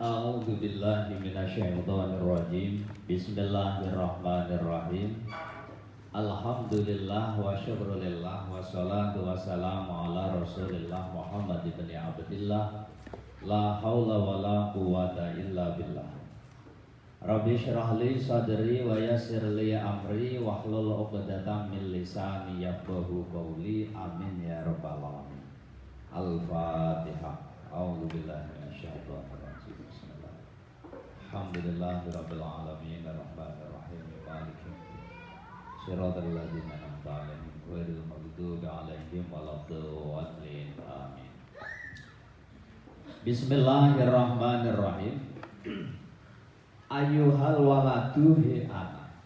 A'udzu billahi minasyaitonir rajim. Bismillahirrahmanirrahim. Alhamdulillah wa syukrulillah wa salatu wassalamu ala Rasulillah Muhammad ibn Abdillah. La haula wa la quwata illa billah. Rabbi syrah li sadri wa yassir li amri wahlul 'uqdatam min lisani yafqahu qawli. Amin ya rabbal alamin. Al-Fatihah. A'udzu billahi minasyaitonir rajim. Bismillah. Alhamdulillahirabbil alamin arrahmanir rahim maliki yaumiddin. Shiratal ladzina an'amta 'alaihim ghairil maghdubi 'alaihim waladdallin. Amin. Bismillahirrahmanirrahim. Ayyuhal waladu he anak.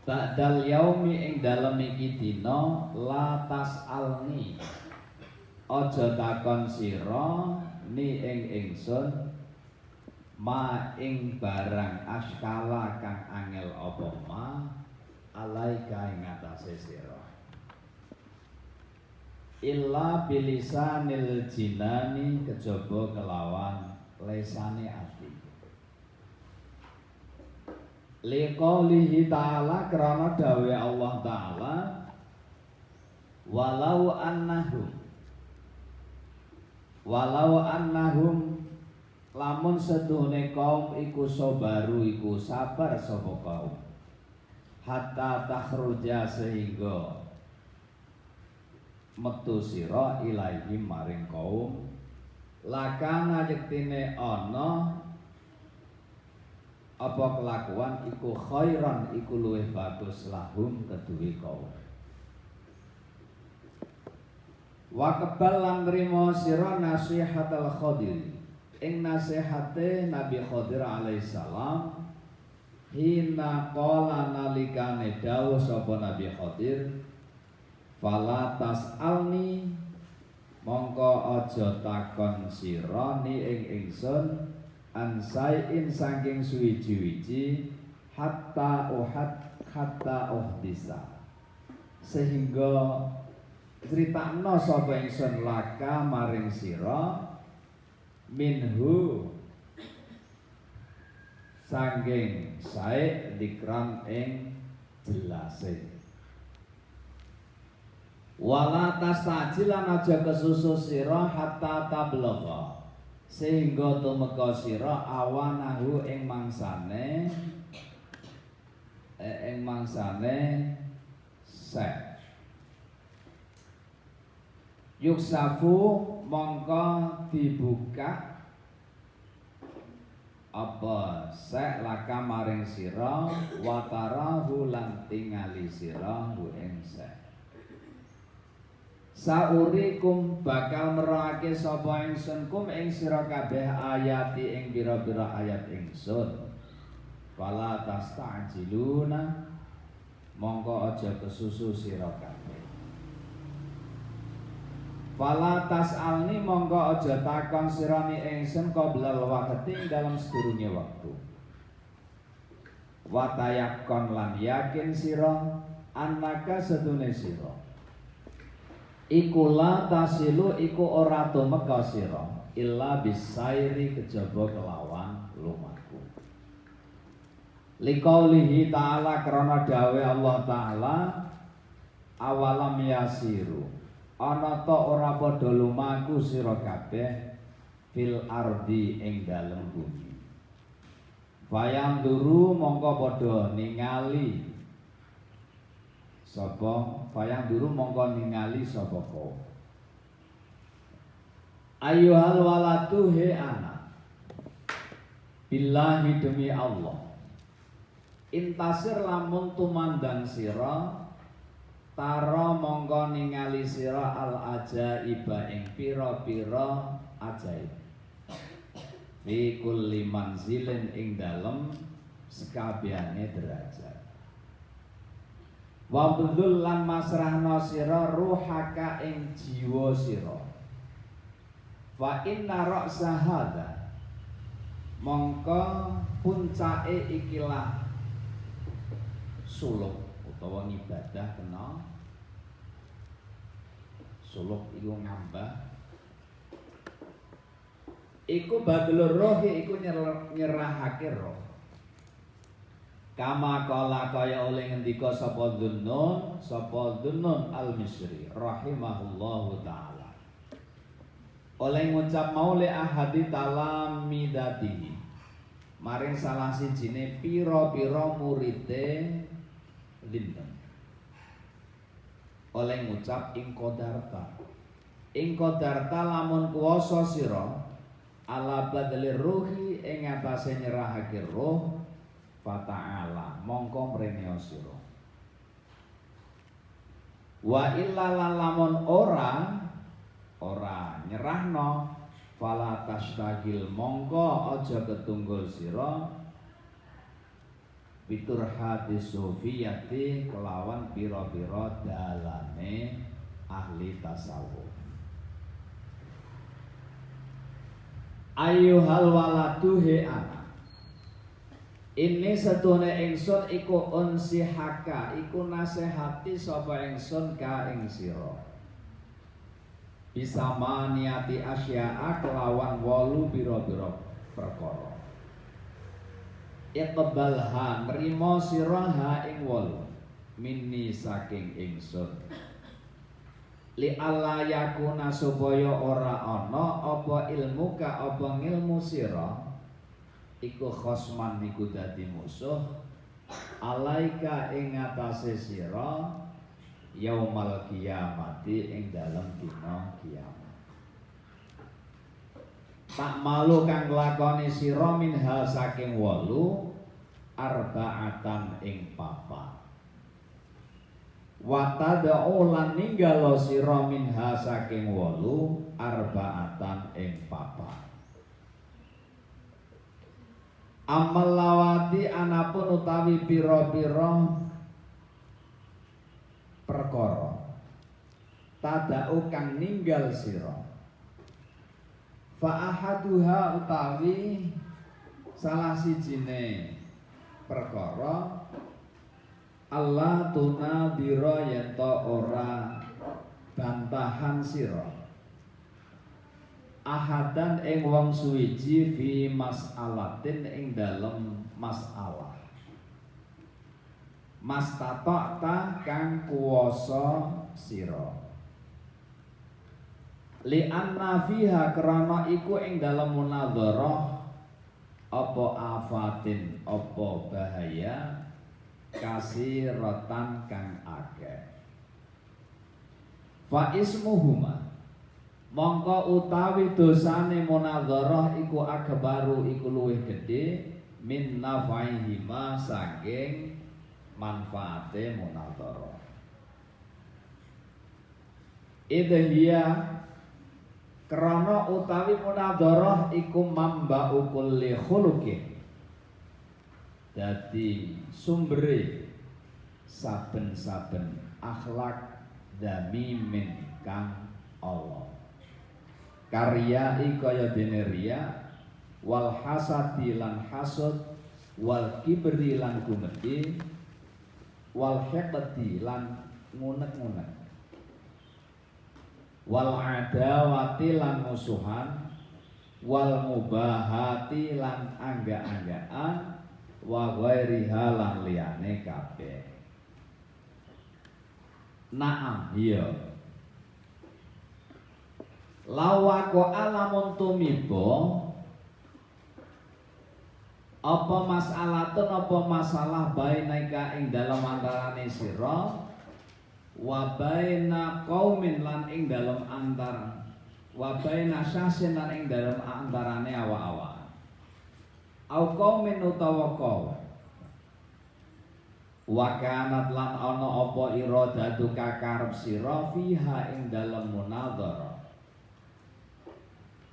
Ba'dal yaumi ing dalem iki dina la tas'alni. Aja takon sira ni ing ingsun ma ing barang askala kang angel apa ma alaika ing atase sira. Illa bilisanil jinani kejaba kelawan lesane ati. Liqaulihi ta'ala karena dawe Allah ta'ala walau annahum lamun seduhne kaum iku sabaru iku sabar sapa kaum hatta takhruja sehingga metu sira ilaihim maring kaum lakana yektine ana apa kelakuan iku khairan iku luwih bagus lahum kedue kaum. Wa kebal lan nrimo sira nasihatal Khadir ing nasihate Nabi Khadir alaihissalam hina qala nalikane dawuh sapa Nabi Khadir fala tas'alni mongko aja takon sira ni ing ingsun ansaiin saking suwiji-wiji hatta uhdisa sehingga critakno sapa ingsun laka maring sira minhu saking sae dikran ing jelase wala tastajilan aja kesusu sira hatta tablagha sehingga tumeka sira awanahu ing mangsane sek yuksafu mongko dibuka apa sek laka maring sira watarahu lan tingali sira hu ing sek saurikum bakal merake sapa ingsun kum ing sira kabeh ayati ing pira-pira ayat ingsun fala tastajiluna mongko aja kesusu sira kabeh fala tasalni mongko aja takon sira ni ingsun qoblal waqti dalam sedurunge waktu wa tayakkon lan yakin sira annaka sedune sira iku la tasilu iku ora tumeka sira illa bisairi kejaba kelawan lumaku. Liqaulihi ta'ala krana dawe Allah ta'ala awalam yasiru ana ta ora padha lumaku sira kabeh fil ardi ing dalem bumi. Bayang duru mongko padha ningali sapa bayang duru mongko ningali sapa kaum ayyuhal waladu he anak billahi demi Allah intasir lamun tumandang sira tara mongko ningali sira al ajaiba ing pira-pira ajaib fi kulli manzilin ing dalem sekabehane derajat wa bdzul lan masrahna sira ruhaka ing jiwa sira fa inna ra'sa hadza mongko puncake ikilah suluk utawa ngibadah kena suluk iku ngambah iku badlur rohi iku nyerahake roh. Kama kala kaya oleh ngendika sapa Dhunnun al-Misri rahimahullahu taala. Oleh ngucap maule ahadi talamidatihi maring salah sijine pira-pira murite Linden. Oleh ngucap ing qadarta lamun kuwasa sira ala badlir ruhi ing atase nyerahake roh fata'ala mongko mrene sira. Wa illa lamun ora nyerahno fala tashtagil mongko aja ketunggul sira bitur hati sufiyati kelawan pira-pira dalane ahli tasawuf. Ayyuhal waladu he anak ini setune ingsun iku unsihaka iku nasihati sapa ingsun ka ing sira bisa maniati asya'a kelawan 8 pira-pira perkara. Iqbalha nrimo sira ha ing 8 minni saking ingsun. Li alla yakuna supaya ora ana apa ilmuka apa ngilmu sira iku khosman iku dadi musuh alaika ing atase sira yaumal kiamati ing dalem dina kiamat. Tak malu kang lakoni sira minha saking 8 arba'atan ing 4. Wa tad'u lan ninggalo sira minha saking 8 arba'atan ing 4. Amal lawati anapun utawi pira-pira perkara tadau kang ninggal sira fa ahaduha utawi salah sijine perkara Allah tunadira yen to ora bantahan sira ahadan ing wong suwiji fi mas'alatin ing dalem masalah mastata'ta kang kuwasa sira li anna fiha krana iku ing dalem munadharah apa afatin apa bahaya kasiratan kang akeh fa ismuhuma mongko utawi dosane munadharah iku akbaru iku luwih gedhe min nafaihima saking manfaate munadharah. Idhiya krana utawi munadharah iku mamba'u kulli khuluqin dadi sumbere saben-saben akhlak damimin kang Allah. Karya kaya dene riya wal hasadi lan hasud wal kibri lan gumedhi wal hiqdi lan ngunek-ngunek wal adawati lan musuhan wal mubahati lan angga-anggaan wa ghairiha lan liyane kabeh. Naam iya lawako alamun tumibo apa masalatun apa masalah bainaika ing dalam antarane sira wa baina qaumin lan ing dalam antar wa baina syasin lan ing dalam antarane awak-awak au qaumin utawa kaum wa kanat lan ana apa iradatu kakarep sira fiha ing dalam munadharah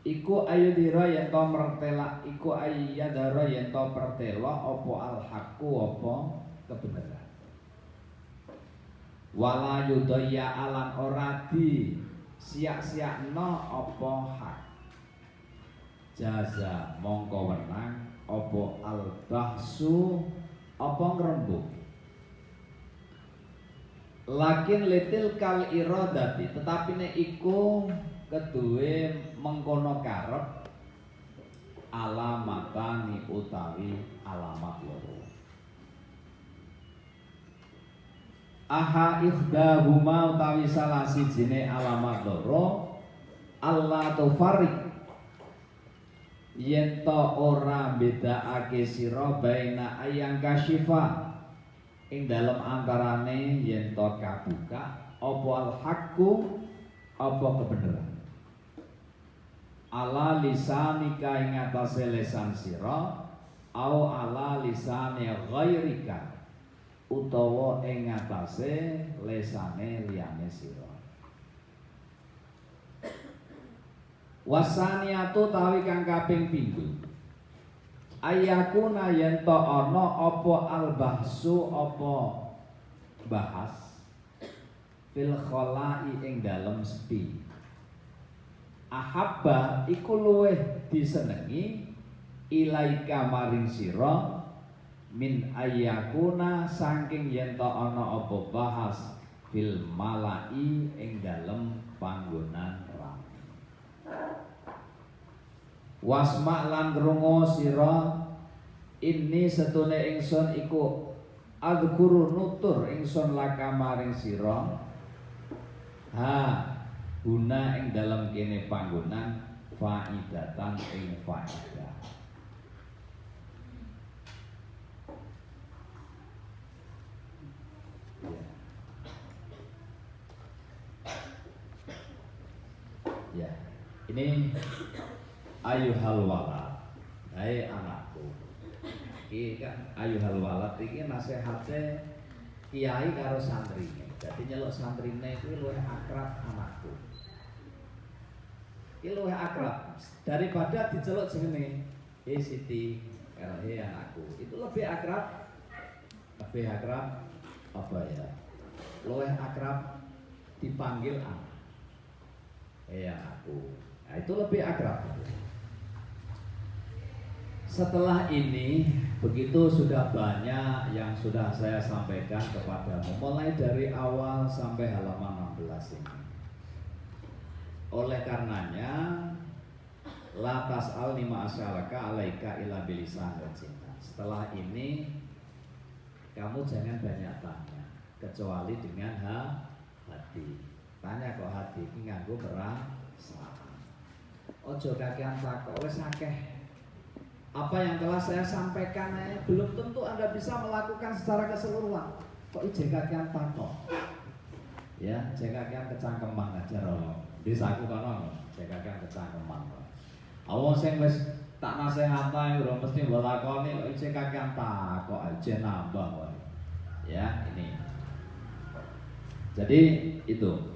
iku ayudira yen to mertela iku ayadara yen to pertela apa al-haqqu apa kebenaran wala yudaya alan ora di sia-siakno apa hak jaza mongko wenang apa al-bahsu apa ngrembug lakin litil kal iradati tetapi nek iku keduwe mengkono karep alamatani utawi alamat loro. Aha ikhdahuma utawi salah sijine alamat loro Allah tufarik yen to ora bedakake sira baina ayang kasyifa ing dalem antarane yen to kabuka apa al haqqu apa kebenaran ala lisanika ing atase lisan sira au ala lisane ghairika utawa ing atase lesane liyane sira. Wasaniatu tawi kang kaping pindho ayakuna yen to ana apa albahsu apa bahas fil khalai ing dalem sepi. Ahabba iku luweh disenengi ilaika maring sira min ayakuna saking yen to ana apa bahas fil malai ing dalem panggonan rame. Wasma lan krungu sira ini setune ingsun iku adhkuru nutur ingsun laka maring sira ha guna ing dalem kene panggonan faidatan ing faidah. Ya, ini ayuhal walad, hai anakku. Iki kan ayuhal walad iki nasihate kiai karo santrine. Jadi nyeluk santrine kuwi luwih akrab anakku. Iki luwih akrab daripada diceluk jenenge Siti karo anakku. Itu lebih akrab. Lebih akrab apa ya? Luwih akrab dipanggil anak. Aku. Nah, itu lebih akrab. Setelah ini begitu sudah banyak yang sudah saya sampaikan kepadamu mulai dari awal sampai halaman 16 ini. Oleh karenanya la tas'al lima asyalaka alaika ila bilisan wa cinta. Setelah ini kamu jangan banyak tanya kecuali dengan hati. Tanya kok hati iki nganggo perasaan. Ojo kakean takok wis akeh. Apa yang telah saya sampaikan belum tentu Anda bisa melakukan secara keseluruhan. Kok ije kakean takok? Ya, ije kakean kecangkeman aja rono. Desaku kono, ije kakean kecangkeman. Awong sing wis tak nasihati ora mesti mbok lakoni kok ije kakean takok aja nambah wae. Ya, ini. Jadi itu.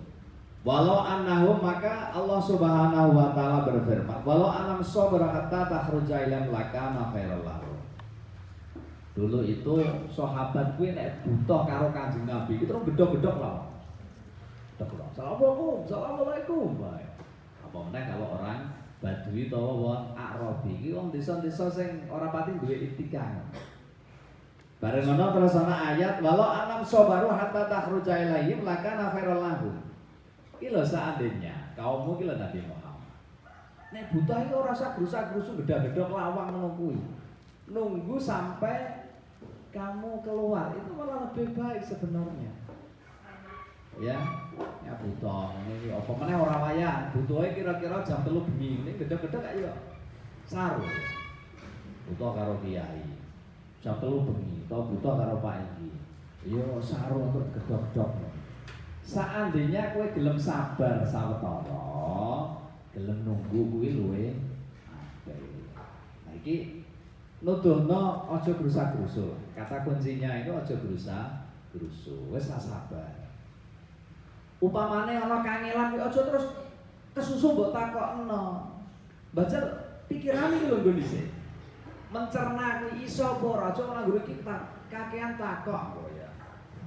Walau annahum maka Allah Subhanahu wa taala berfirman, walau anam sabra hatta takhruja ilam lakana khairal lahu. Dulu itu sahabat kuwi nek butuh karo Kanjeng Nabi itu terus gedhok-gedhok lah. Gedhok. Assalamualaikum. Apa meneh kalau orang Badui utawa wong Arabi iki wong desa-desa sing ora pati duwe itikah. Bareng ngono terus ana ayat walau anam sabaru hatta takhruja ilaihim lakana khairal lahu. Iki lho seandainya kaummu iki lho Nabi Muhammad. Nek buta iki ora usah grusak-grusu gedha-gedhok lawang ngono kuwi. Nunggu sampai kamu keluar itu malah lebih baik sebenarnya. Ya buta ini apa meneh ora wayah. Butuhe kira-kira jam 3 bengi. Ini gedhok-gedhok kaya yo saru. Buta karo kiai. Jam 3 bengi, to buta karo Pak iki. Yo saru untuk gedhok-gedhok. Seandainya kowe gelem sabar sawetara, gelem nunggu kuwi luwe apik. Nah iki nuduhno aja grusak-grusu. Kata kuncinya itu aja grusak-grusu. Wis sabar. Upamane ana kangelan kuwi aja terus kesusu mbok takokno. Baca pikirane iki lho nggo dhisik. Mencerna kuwi iso apa ora aja ora nggo iki kakean takok kok ya.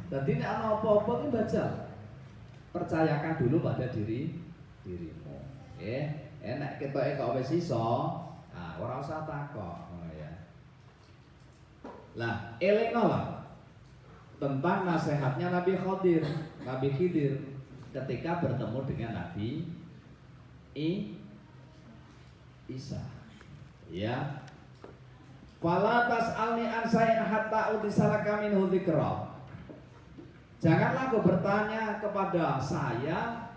Dadi nek ana apa-apa ki baca percayakan dulu pada dirimu. Nek ketoke kok wis iso, ora usah takok, ya. Lah, elingno tentang nasihatnya Nabi Khidir ketika bertemu dengan Nabi Isa. Ya. Fala tas'alni an shay'in hatta utisalaka minhu dzikra. Janganlah kau bertanya kepada saya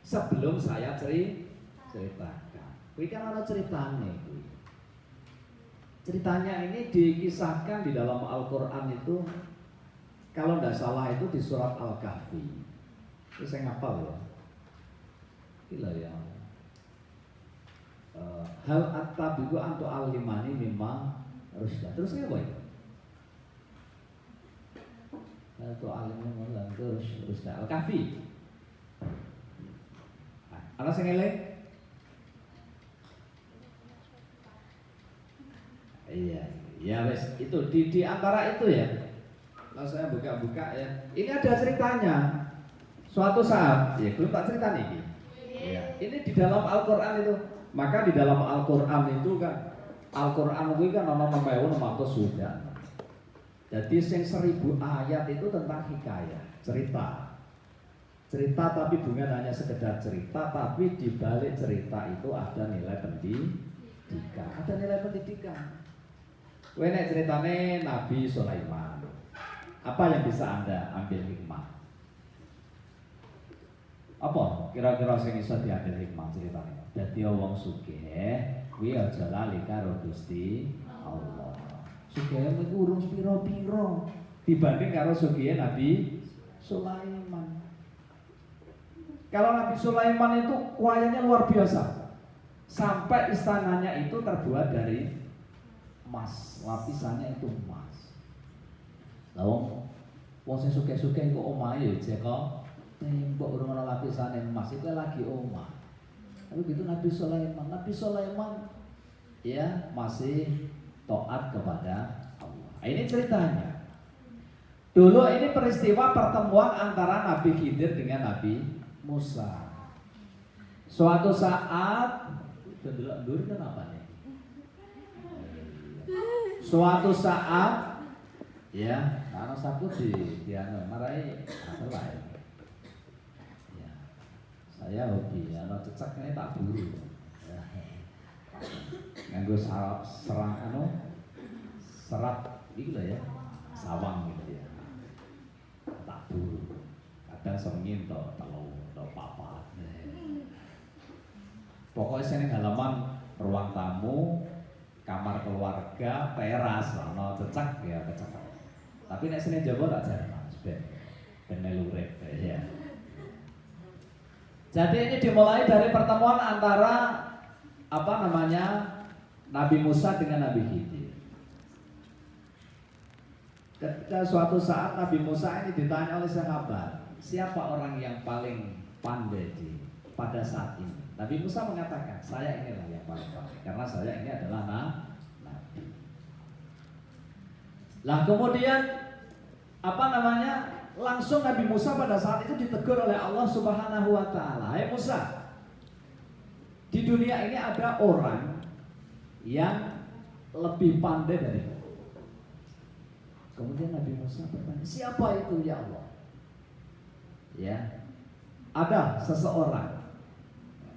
sebelum saya ceritakan. Kuwi kan ana ceritane kuwi. Ceritanya ini dikisahkan di dalam Al-Qur'an itu, kalau tidak salah itu di surat Al-Kahfi. Itu saya ngapal ya. Gila ya. Hal attabiqu antu alimani mimma rusda. Terus apa ya? Hal tu alimani mimma rusda. Al-Kahfi. Ana sing eling? Iya, ya wes itu di antara itu ya. Kalau saya buka-buka ya, ini ada ceritanya. Suatu saat, ya belum tak cerita nih. Ya, ini di dalam Al-Quran itu. Maka di dalam Al-Quran itu kan, Al-Quran itu kan nama sudah. Jadi yang 1000 ayat itu tentang hikayah, cerita. Cerita tapi bukan hanya sekedar cerita, tapi di balik cerita itu ada nilai pendidikan. Ada nilai pendidikan. Nek ceritane Nabi Sulaiman. Apa yang bisa Anda ambil hikmah? Apa kira-kira sing iso diambil hikmah ceritane? Dadi wong sugih kuwi aja lali karo Gusti Allah. Sugih iku urung pira-pira dibanding karo sugih Nabi Sulaiman. Kalau Nabi Sulaiman itu kuayanya luar biasa. Sampai istananya itu terbuat dari emas, lapisannya itu emas. Lalu wong sing sugih-sugih kok omahe ya jeko tembok urung ana lapisane emas itu lagi omah. Tapi gitu Nabi Sulaiman ya masih taat kepada Allah. Ini ceritanya. Dulu ini peristiwa pertemuan antara Nabi Khidir dengan Nabi Musa. Suatu saat ndur kenapa nih? Suatu saat ya, anak sapu di anu marai salah ya. Ya. Saya hobi anak cecak ini tak buru. Ya. Nganggo serat iki lho ya. Sawang gitu ya. Tak buru. Kadang sengin to telu to papat. Pokoknya sini halaman ruang tamu, kamar keluarga, teras, ana cecak ya cecak. Tapi nek sini Jawa tak jarang, ben melurip ya. Jadi ini dimulai dari pertemuan antara Nabi Musa dengan Nabi Khidir. Ketika suatu saat Nabi Musa ini ditanya oleh sahabat, siapa orang yang paling pandai pada saat ini? Nabi Musa mengatakan, saya inilah yang paling pandai karena saya ini adalah nabi. Lah kemudian langsung Nabi Musa pada saat itu ditegur oleh Allah Subhanahu wa taala. Hai Musa, di dunia ini ada orang yang lebih pandai darimu. Kemudian Nabi Musa bertanya, siapa itu ya Allah? Ya, ada seseorang.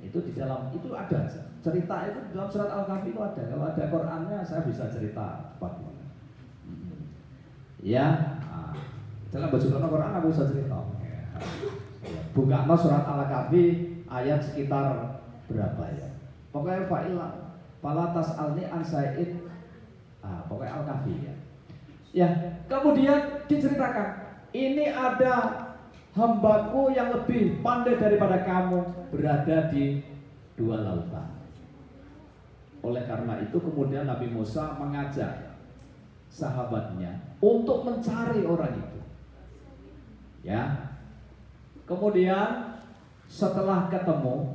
Itu di dalam itu ada cerita itu di dalam surat Al-Kahfi itu ada. Kalau ada Qurannya saya bisa cerita bagaimana. Ya, dalam baca Quran aku bisa cerita. Buka surat Al-Kahfi ayat sekitar berapa ya? Pokoknya fala tas'alni an syai'in. Pokoknya Al-Kahfi ya. Ya, kemudian diceritakan, ini ada hambaku yang lebih pandai daripada kamu, berada di 2 lautan. Oleh karena itu kemudian Nabi Musa mengajak sahabatnya untuk mencari orang itu. Ya. Kemudian setelah ketemu,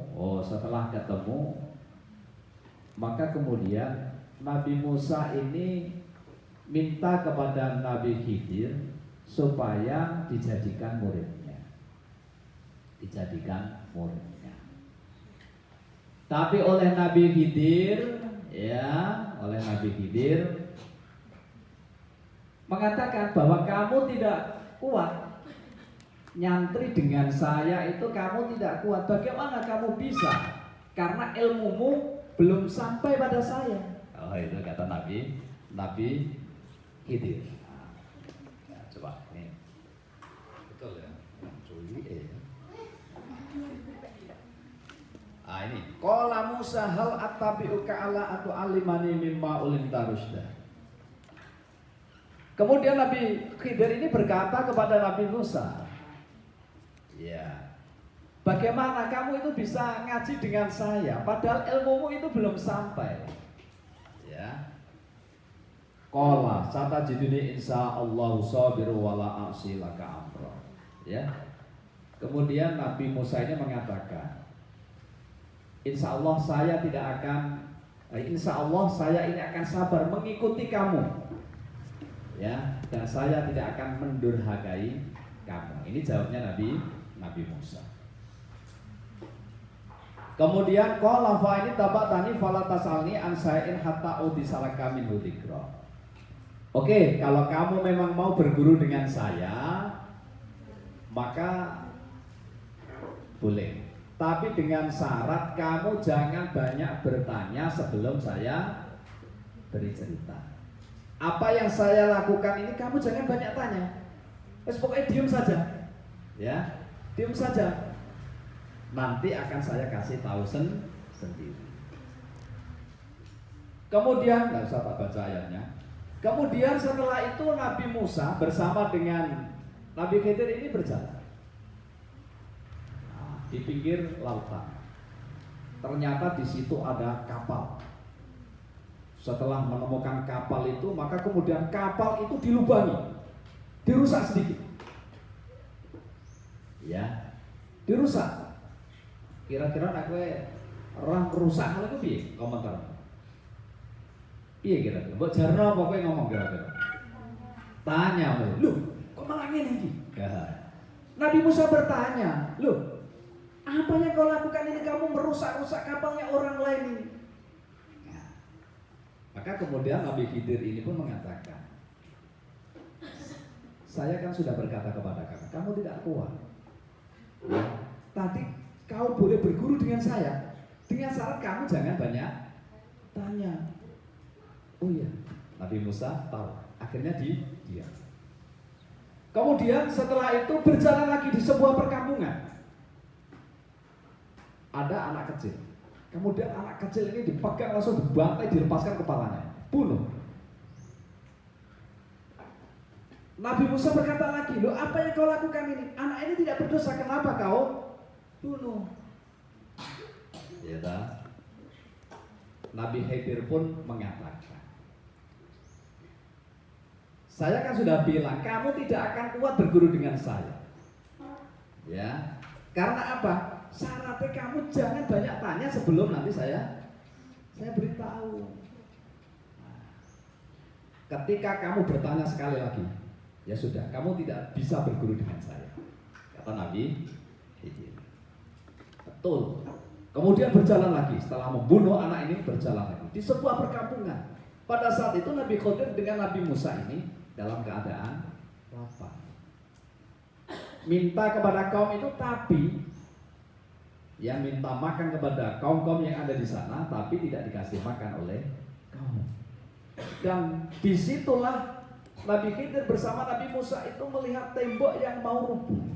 maka kemudian Nabi Musa ini minta kepada Nabi Khidir supaya dijadikan muridnya. Tapi oleh Nabi Khidir mengatakan bahwa kamu tidak kuat nyantri dengan saya, itu kamu tidak kuat. Bagaimana kamu bisa? Karena ilmumu belum sampai pada saya. itu kata Nabi Khidir. Nah, coba ini betul ya, Juli ini qala Musa hal attabi'uka ala atu alimani mimma ulimta rusda. Kemudian Nabi Khidir ini berkata kepada Nabi Musa, ya, bagaimana kamu itu bisa ngaji dengan saya padahal ilmumu itu belum sampai. Ya. Qala satajiduni insyaallahu sabiru wala a'silaka amra. Ya. Kemudian Nabi Musa ini mengatakan, insya Allah saya ini akan sabar mengikuti kamu, ya, dan saya tidak akan mendurhakai kamu. Ini jawabnya Nabi Musa. Kemudian qala fa ini tabatani fala tasalni an sa'in hatta udisalaka min dzikra. Oke, kalau kamu memang mau berguru dengan saya, maka boleh. Tapi dengan syarat kamu jangan banyak bertanya sebelum saya beri cerita. Apa yang saya lakukan ini kamu jangan banyak tanya. Pokoknya diam saja. Ya, diam saja. Nanti akan saya kasih tahu sendiri. Kemudian, nggak usah tak baca ayatnya. Kemudian setelah itu Nabi Musa bersama dengan Nabi Khidir ini berjalan di pinggir lautan. Ternyata di situ ada kapal. Setelah menemukan kapal itu, maka kemudian kapal itu dilubangi, dirusak sedikit. Ya, dirusak. Kira-kira nak orang rusak kalau itu piye komentar? Piye kira-kira? Mbok jarno apa kowe ngomong kira-kira? Tanya, "Loh, kok malah ngene iki?" Nabi Musa bertanya, "Loh, apa yang kau lakukan ini? Kamu merusak-rusak kapalnya orang lain ini." Nah, maka kemudian Nabi Khidir ini pun mengatakan, "Saya kan sudah berkata kepada kamu tidak kuat. Ya, tadi kau boleh berguru dengan saya, dengan syarat kamu jangan banyak tanya." Oh iya, Nabi Musa tahu. Akhirnya diam. Kemudian setelah itu berjalan lagi di sebuah perkampungan. Ada anak kecil. Kemudian anak kecil ini dipegang langsung dibantai, dilepaskan kepalanya, bunuh. Nabi Musa berkata lagi, "Loh, apa yang kau lakukan ini? Anak ini tidak berdosa, kenapa kau bunuh?" Ya, Nabi Khidir pun mengatakan, "Saya kan sudah bilang kamu tidak akan kuat berguru dengan saya. Ya, karena apa? Syaratnya kamu jangan banyak tanya sebelum nanti saya beritahu. Nah, ketika kamu bertanya sekali lagi, ya sudah, kamu tidak bisa berguru dengan saya," kata Nabi Khidir. Betul. Kemudian berjalan lagi, setelah membunuh anak ini berjalan lagi di sebuah perkampungan. Pada saat itu Nabi Khidir dengan Nabi Musa ini dalam keadaan lapar. Minta kepada kaum itu, tapi yang minta makan kepada kaum-kaum yang ada di sana, tapi tidak dikasih makan oleh kaum. Dan disitulah Nabi Khidir bersama Nabi Musa itu melihat tembok yang mau rubuh.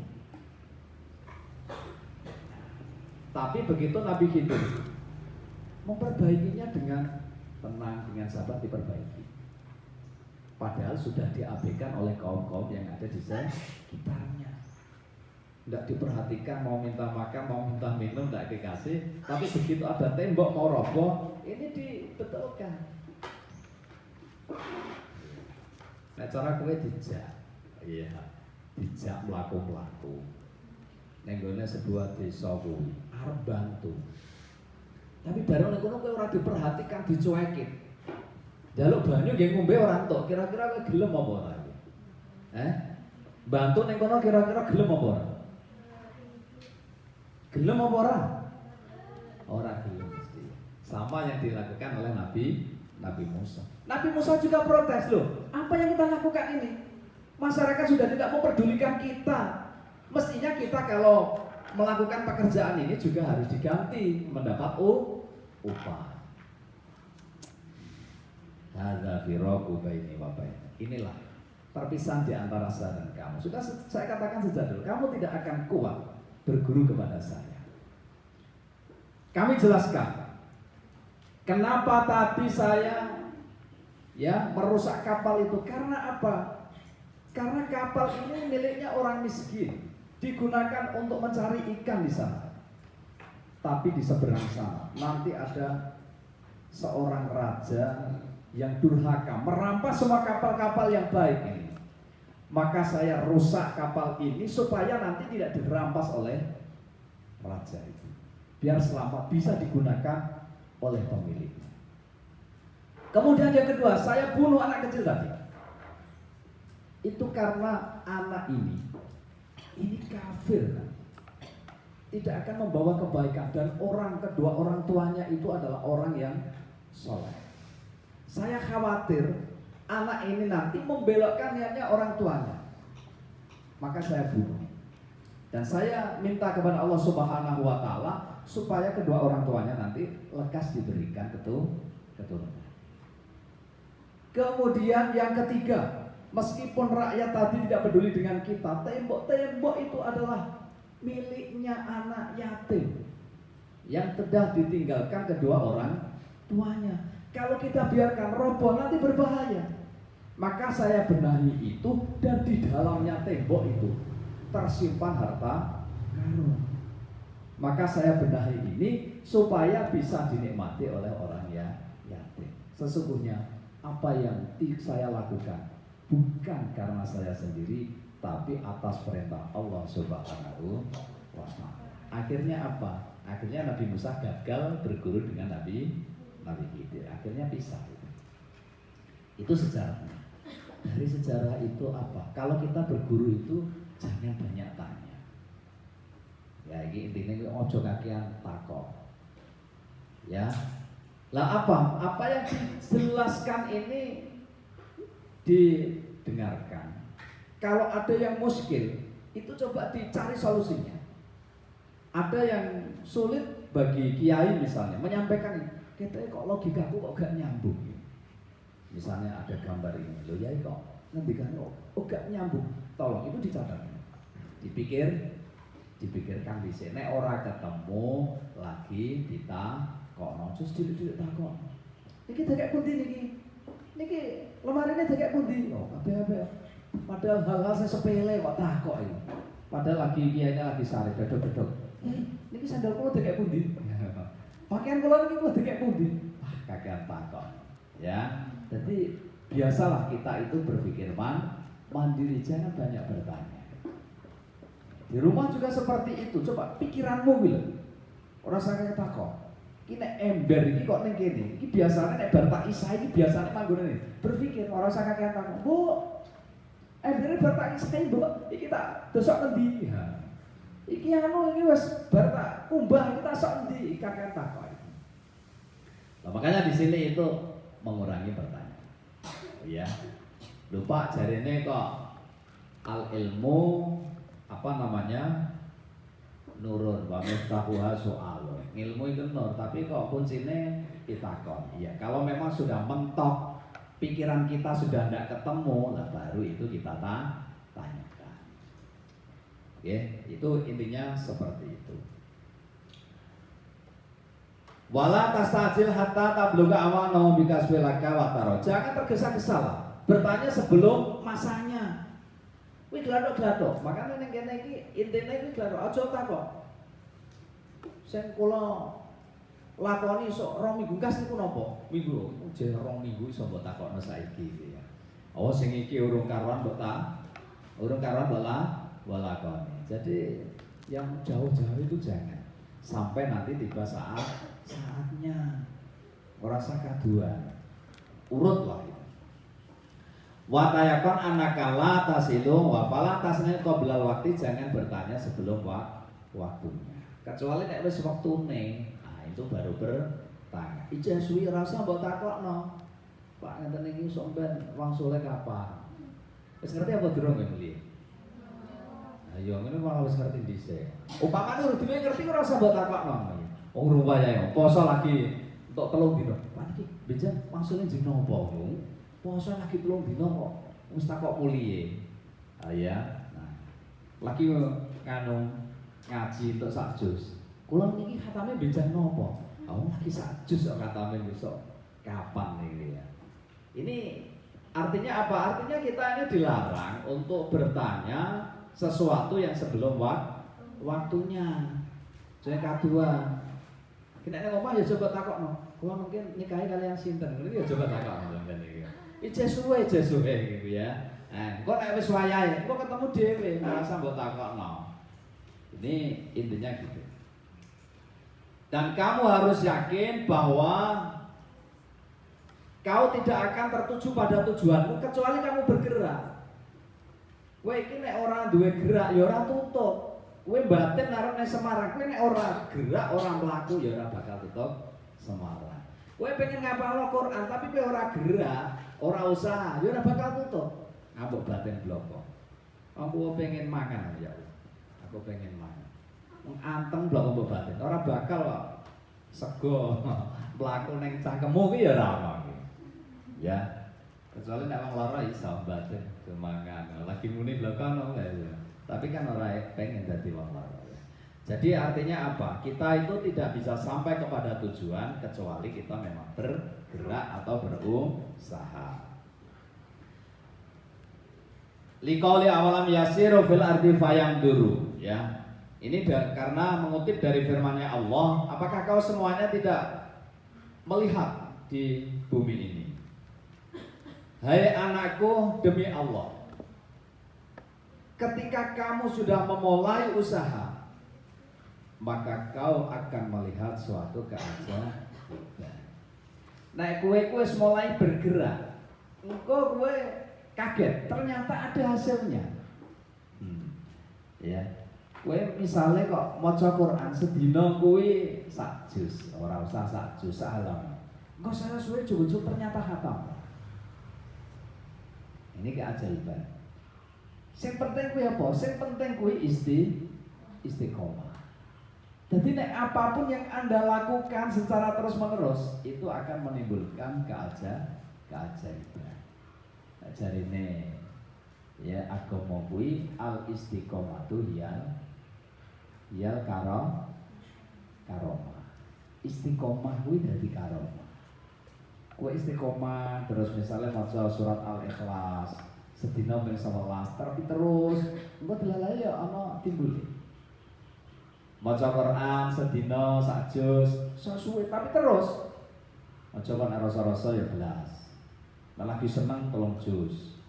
Tapi begitu Nabi Khidir memperbaikinya dengan tenang, dengan sabar diperbaiki. Padahal sudah diabaikan oleh kaum-kaum yang ada di sekitarnya. Tidak diperhatikan, mau minta makan, mau minta minum, tidak dikasih. Tapi begitu ada tembok mau roboh, ini dibetulkan. Nah, cara kowe dijak, iya, dijak melaku-melaku. Nenggone sebuah desa kuwi arep bantu. Tapi bareng nek kono kowe ora diperhatikan, dicuekin. Jaluk banyu nggih ngombe ora entuk, kira-kira kowe gelem apa ora? Bantu ning kono kira-kira gelem apa ora? Gelem apa ora? Ora gelem mesti. Sama yang dilakukan oleh Nabi Musa. Nabi Musa juga protes, loh, apa yang kita lakukan ini? Masyarakat sudah tidak memperdulikan kita. Mestinya kita kalau melakukan pekerjaan ini juga harus diganti, mendapat upah. Hadza firaqu baini wa baina. Inilah perpisahan di antara saya dan kamu. Sudah saya katakan sejak dulu, kamu tidak akan kuat berguru kepada saya. Kami jelaskan kenapa tadi saya merusak kapal itu. Karena apa? Karena kapal ini miliknya orang miskin, digunakan untuk mencari ikan di sana. Tapi di seberang sana nanti ada seorang raja yang durhaka, merampas semua kapal-kapal yang baik ini. Maka saya rusak kapal ini supaya nanti tidak dirampas oleh raja itu, biar selamat bisa digunakan oleh pemiliknya. Kemudian yang kedua, saya bunuh anak kecil tadi. Itu karena anak ini kafir kan? Tidak akan membawa kebaikan. Dan kedua orang tuanya itu adalah orang yang soleh. Saya khawatir anak ini nanti membelokkan niatnya orang tuanya. Maka saya bunuh. Dan saya minta kepada Allah Subhanahu wa Ta'ala supaya kedua orang tuanya nanti lekas diberikan keturunan. Kemudian yang ketiga, meskipun rakyat tadi tidak peduli dengan kita, tembok-tembok itu adalah miliknya anak yatim yang sudah ditinggalkan kedua orang tuanya. Kalau kita biarkan roboh nanti berbahaya. Maka saya benahi itu, dan di dalamnya tembok itu tersimpan harta karun. Maka saya benahi ini supaya bisa dinikmati oleh orang yang yatim. Sesungguhnya apa yang saya lakukan bukan karena saya sendiri, tapi atas perintah Allah Subhanahu wa Ta'ala. Akhirnya apa? Akhirnya Nabi Musa gagal berguru dengan Nabi Khidir. Akhirnya pisah. Itu sejarahnya. Dari sejarah itu apa? Kalau kita berguru itu jangan banyak tanya. Ya, ini intinya ojo kakean takok. Ya. Lah apa yang dijelaskan ini didengarkan. Kalau ada yang muskil, itu coba dicari solusinya. Ada yang sulit bagi kiai misalnya menyampaikan, kita kok logikaku kok gak nyambung. Misalnya ada gambar ini, lo ya kok ngendikan gak nyambung. Tolong itu dicatat. Dipikirkan di sini. Nek ora ketemu lagi ditakokno, terus didik takon. Iki dek pundi niki lemarine dek pundi? Oh, kabeh. Padahal hal-hal sepele kok takok iki. Padahal lagi kiainya lagi sare dodok-dodok. Niki sandal kula dek pundi? Pakaian kula niki kula dek pundi? Kakean takok. Ya. Jadi biasalah kita itu berpikir mandiri, jangan banyak bertanya. Di rumah juga seperti itu. Coba pikiranmu gitu. Ora sakake takok. Iki nek ember iki kok ning kene. Iki biasane nek bar tak isah iki biasane manggone. Berpikir ora sakake takok. Bu, embere bar tak isah Bu, iki tak dosok endi? Ya. Iki iki wis bar tak kumbah iki tak sok endi? Kakek takok. Nah, makanya di sini itu mengurangi pertanyaan. Ya. Lupa jarene kok al ilmu nurun wa miftahuha so'alun. Ilmu itu nur, tapi kok kuncinya ditakon. Ya, kalau memang sudah mentok, pikiran kita sudah tidak ketemu, lah baru itu kita tanyakan. Oke, itu intinya seperti itu. Wala tastajil hatta tabluga amanahu bikasbilaka wa taro. Jangan tergesa-gesa lah. Bertanya sebelum masanya. Wih gladok-gladok. Makanya ning kene iki intine iki gladok. Aja takok. Sing kula lakoni sok 2 minggu kas niku napa? Minggu. Jek 2 minggu iso mbok takokno saiki iki ya. Oh sing iki urung karuan mbok lakoni. Jadi yang jauh-jauh itu jangan. Sampai nanti tiba saatnya. Ora usah kaduan. Urutlah itu. Wa tayakon anakala tasilu wa fala tasnil qoblal waktu, jangan bertanya sebelum waktunya. Kecuali nek wis waktune, nah itu baru bertanya. Ijazah suwi rasa mbok takokno. Pak ngenten iki sampean wong saleh kapan? Wis ngerti apa durung ya Muli? Ayo ngene malah wis ngerti dhisik. Upamane urung dhewe ngerti ora usah mbok takokno. Wong rupayae poso lagi tok 3 dina. Pak iki benjen maksudnya dina apa ngono? Puasa lagi 3 dina kok wis takok muliye. Ah ya. Nah, lagi nganu ngaji untuk sak juz. Kula niki khatame benjen napa? Oh, lagi sak juz kok khatame besok. Kapan ini ya? Ini artinya apa? Artinya kita ini dilarang untuk bertanya sesuatu yang sebelum waktunya. Saya kedua, kita ini ngomong ya coba takokno. Kula mungkin nikahi kalian sinten, ini ya coba takokno sampeyan iki. Iki suwe gitu ya. Kok nek wis wayahe, kok ketemu dhewe, ngerasa mbok takokno. Ini intinya gitu. Dan kamu harus yakin bahwa kau tidak akan tertuju pada tujuanmu kecuali kamu bergerak. Kowe iki nek ora duwe gerak ya ora tutup. Kowe batin arep ning Semarang, kowe nek ora gerak, ora mlaku ya ora bakal tutup Semarang. Kowe pengen ngapalno Quran tapi kowe ora gerak, ora usaha, ya ora bakal tutup. Ngambok batin bloko. Aku pengen mangan ya Allah. Aku pengen mangan. Anteng blok mbok batin. Ora bakal kok sego mlaku ning cangkemmu ki ya ora ono iki. Ya. Kecuali nek wong lara iso batin kemangan. Lagi muni blok ono ya. Tapi kan orang pengen jadi wong lara. Jadi artinya apa? Kita itu tidak bisa sampai kepada tujuan kecuali kita memang bergerak atau berusaha. Liqauli awalam yasiru fil ardi fayanduru, ya. Ini karena mengutip dari firman-Nya Allah, apakah kau semuanya tidak melihat di bumi ini? Hai anakku, demi Allah, ketika kamu sudah memulai usaha, maka kau akan melihat suatu keajaiban. Nah, kue mulai bergerak, engkau kue kaget, ternyata ada hasilnya. Ya, kue misalnya kok maca Quran sedina kue sak juz, ora usah sak juz halaman. Engkau saya suwe jujur ternyata hatam. Ini keajaiban. Yang penting kuwi apa? Yang penting kuwi istiqomah. Jadi nek apapun yang Anda lakukan secara terus-menerus itu akan menimbulkan keajaiban. Nah, jarine ya agama kuwi al istiqomatu hiyal karomah. Istiqomah kuwi dadi karomah. Kuwi istiqomah terus misalnya maca surat Al-Ikhlas sedina ping 11 tapi terus engko delalae ya ana timbul. Maca Quran sedina sak juz sesuwe tapi terus. Maca kan rasa-rasa ya belas. Malah lagi seneng 3 juz.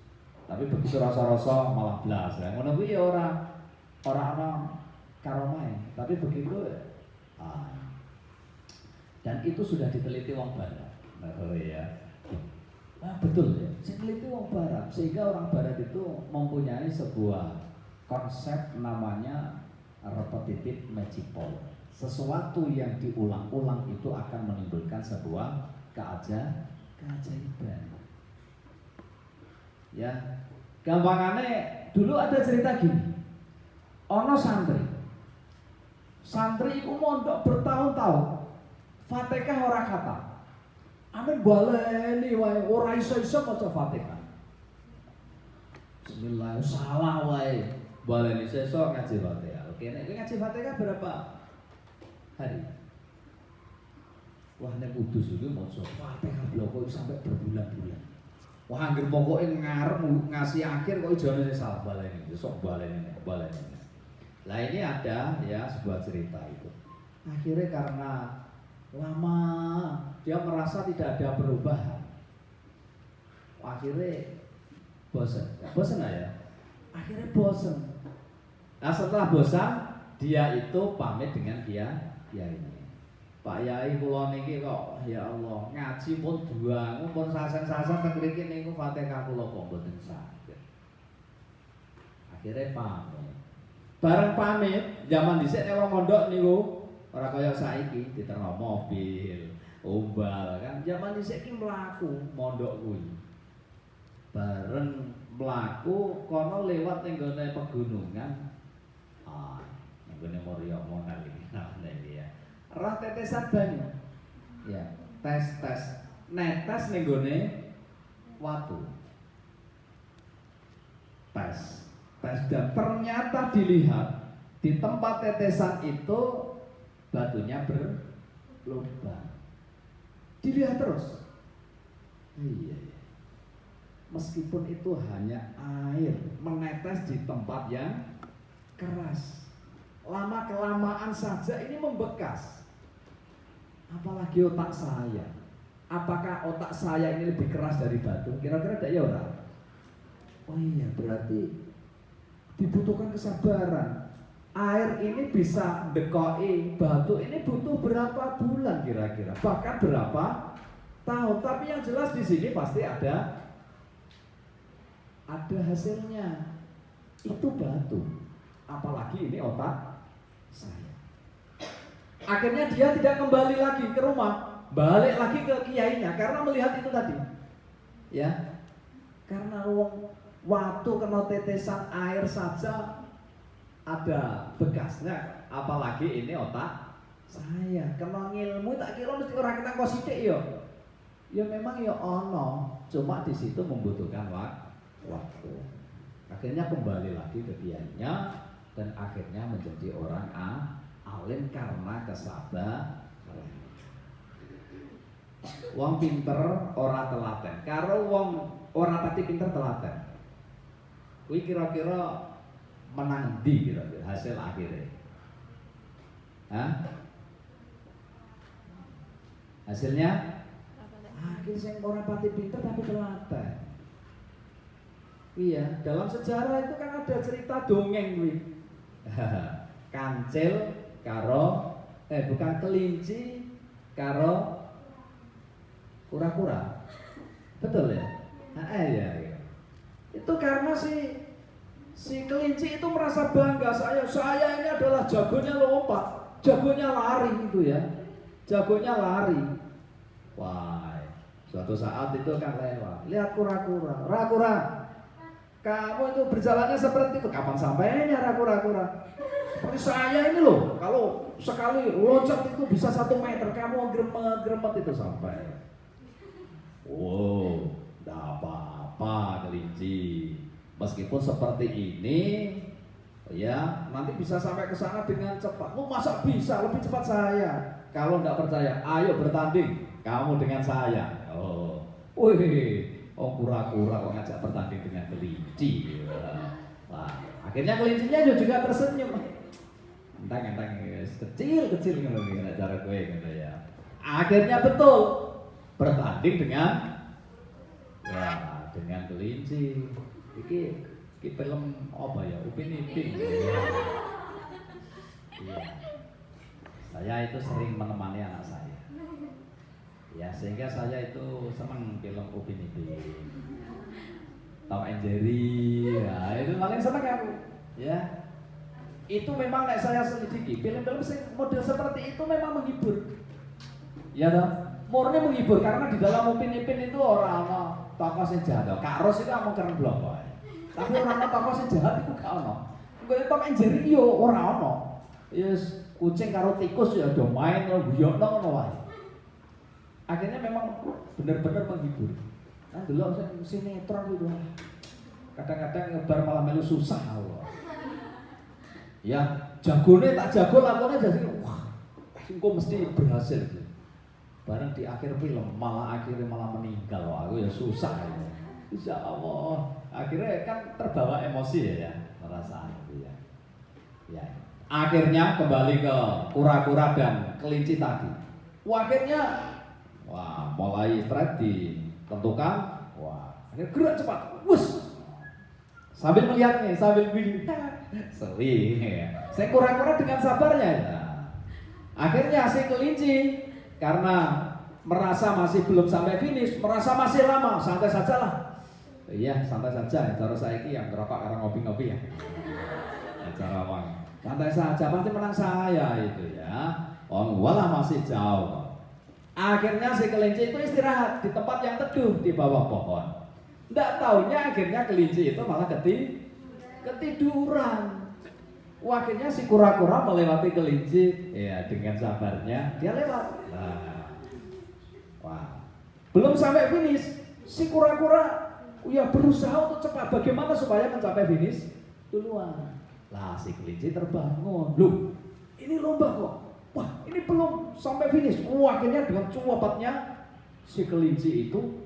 Tapi begitu rasa-rasa malah belas. Ya ngono kuwi ya ora ana karomahe, tapi begitu dan itu sudah diteliti wong barat. Oh iya. Nah, betul ya. Diteliti wong barat sehingga orang barat itu mempunyai sebuah konsep namanya repetitive magic power. Sesuatu yang diulang-ulang itu akan menimbulkan sebuah keajaiban. Ya, gampangannya dulu ada cerita gini. Ono santri itu mondok bertahun-tahun, Fatihah ora khatam. Amin baleni wae ora iso-iso maca Fatihah. Bismillah salah wae. Baleni sesuk ngaji Fatihah. Oke, nek ngaji Fatihah berapa hari? Wah nek kudus iki maca Fatihah bloko sampai berbulan-bulan. Wah anggere pokoke ngarep ngasih akhir kok jane sing salah baleni. Sok baleni. Lah ini ada ya sebuah cerita itu. Akhirnya karena lama dia merasa tidak ada perubahan. Akhirnya bosan ya. Akhirnya bosan. Nah setelah bosan dia itu pamit dengan dia ini. Pak Yai kula niki kok ya Allah ngaji pun dua, pun sasen-sasen teng mriki niku Fatihah kula kok mboten saged. Akhirnya pamit. Bareng pamit zaman dhisik nek wong mondok niku ora kaya saiki diterno mobil, ombal kan. Zaman dhisik ki mlaku mondok kuwi. Bareng mlaku kono lewat ning gone pegunungan. Ning gone Morya Monal iki. Nah iki ya. Rah tetesan banyu. Ya. tes netes ning gone watu. Tes dan ternyata dilihat di tempat tetesan itu batunya berlubang. Dilihat terus. Iya. Meskipun itu hanya air menetes di tempat yang keras, lama kelamaan saja ini membekas. Apalagi otak saya. Apakah otak saya ini lebih keras dari batu? Kira-kira tidak ya orang? Oh iya, berarti dibutuhkan kesabaran. Air ini bisa dekoi batu ini butuh berapa bulan kira-kira, bahkan berapa tahun. Tapi yang jelas di sini pasti ada hasilnya. Itu batu, apalagi ini otak saya. Akhirnya dia tidak kembali lagi ke rumah, balik lagi ke kiainya karena melihat itu tadi. Ya, karena waktu kena tetesan air saja ada bekasnya, apalagi ini otak saya. Kena ilmu tak kira mesti orang kita kok sithik ya. Ya memang ya ono, cuma di situ membutuhkan waktu. Akhirnya kembali lagi ke kiainya dan akhirnya menjadi orang alim karena kesabaran. Wong pinter ora telaten, karo wong ora pati pinter telaten. Kuwi kira-kira menang ndi kira-kira hasil akhirnya? Hasilnya? Akhir sing ora pati pinter tapi telaten. Iya, dalam sejarah itu kan ada cerita dongeng kuwi. Kancil karo bukan kelinci karo kura-kura. Betul ya? Ya. Itu karena si kelinci itu merasa bangga, saya ini adalah jagonya lompat, jagonya lari gitu ya. Jagonya lari. Wah, suatu saat itu kan lewat. Lihat kura-kura. Kamu itu berjalannya seperti itu, kapan sampainya kura-kura? Seperti saya ini loh, kalau sekali loncat itu bisa 1 meter, kamu gremet itu sampai. Wow, tidak apa-apa kelinci. Meskipun seperti ini, ya nanti bisa sampai ke sana dengan cepat. Masa bisa lebih cepat saya? Kalau tidak percaya, ayo bertanding kamu dengan saya. Kura-kura kok ngajak bertanding dengan kelinci. Wah, akhirnya kelincinya juga tersenyum. Entang kecil ngene cara kowe ngono ya. Akhirnya betul bertanding dengan kelinci. Iki film apa ya? Upin Ipin. Iya. Saya itu sering menemani anak saya. Ya, sehingga saya itu senang film Upin Ipin. Tom and Jerry. Ya, itu paling senang aku. Ya. Itu memang kayak saya selidiki, film-film model seperti itu memang menghibur. Ya toh? Murni menghibur karena di dalam Upin Ipin itu orang tokoh sing jahat. Kak Ros itu mau keren blok wae. Tapi orang tokoh sing jahat itu gak ono. Kaya Tom and Jerry yo ora ono. Yes, kucing karo tikus ya do main guyokno ngono wae. Akhirnya memang benar-benar menghibur. Nah dulu sinetron itu kadang-kadang ngebar malah melu susah Allah. Ya jagone tak jago lakone jadi wah engko mesti berhasil gitu. Barang di akhir film akhirnya malah meninggal. Wah aku ya susah ini. Insya Allah akhirnya kan terbawa emosi ya perasaan itu ya. Ya akhirnya kembali ke kura-kura dan kelinci tadi. Akhirnya mulai straight ditentukan. Akhirnya gerak cepat. Wus. Sambil melihat nih, sambil bingung. Sering ya. Saya kura-kura dengan sabarnya. Akhirnya si kelinci karena merasa masih belum sampai finish, merasa masih lama, santai saja lah. Iya, santai saja. Cara saya ini yang ngerokok karena ngopi-ngopi ya. Cara wang. Santai saja, pasti menang saya itu ya. Walah masih jauh. Akhirnya si kelinci itu istirahat di tempat yang teduh di bawah pohon. Tidak taunya akhirnya kelinci itu malah ketiduran. Akhirnya si kura-kura melewati kelinci, ya dengan sabarnya dia lewat. Nah, Belum sampai finish, si kura-kura ya berusaha untuk cepat. Bagaimana supaya mencapai finish duluan? Lah si kelinci terbangun. Loh, ini lomba kok. Wah, ini belum sampai finish. Akhirnya dengan cepatnya si kelinci itu,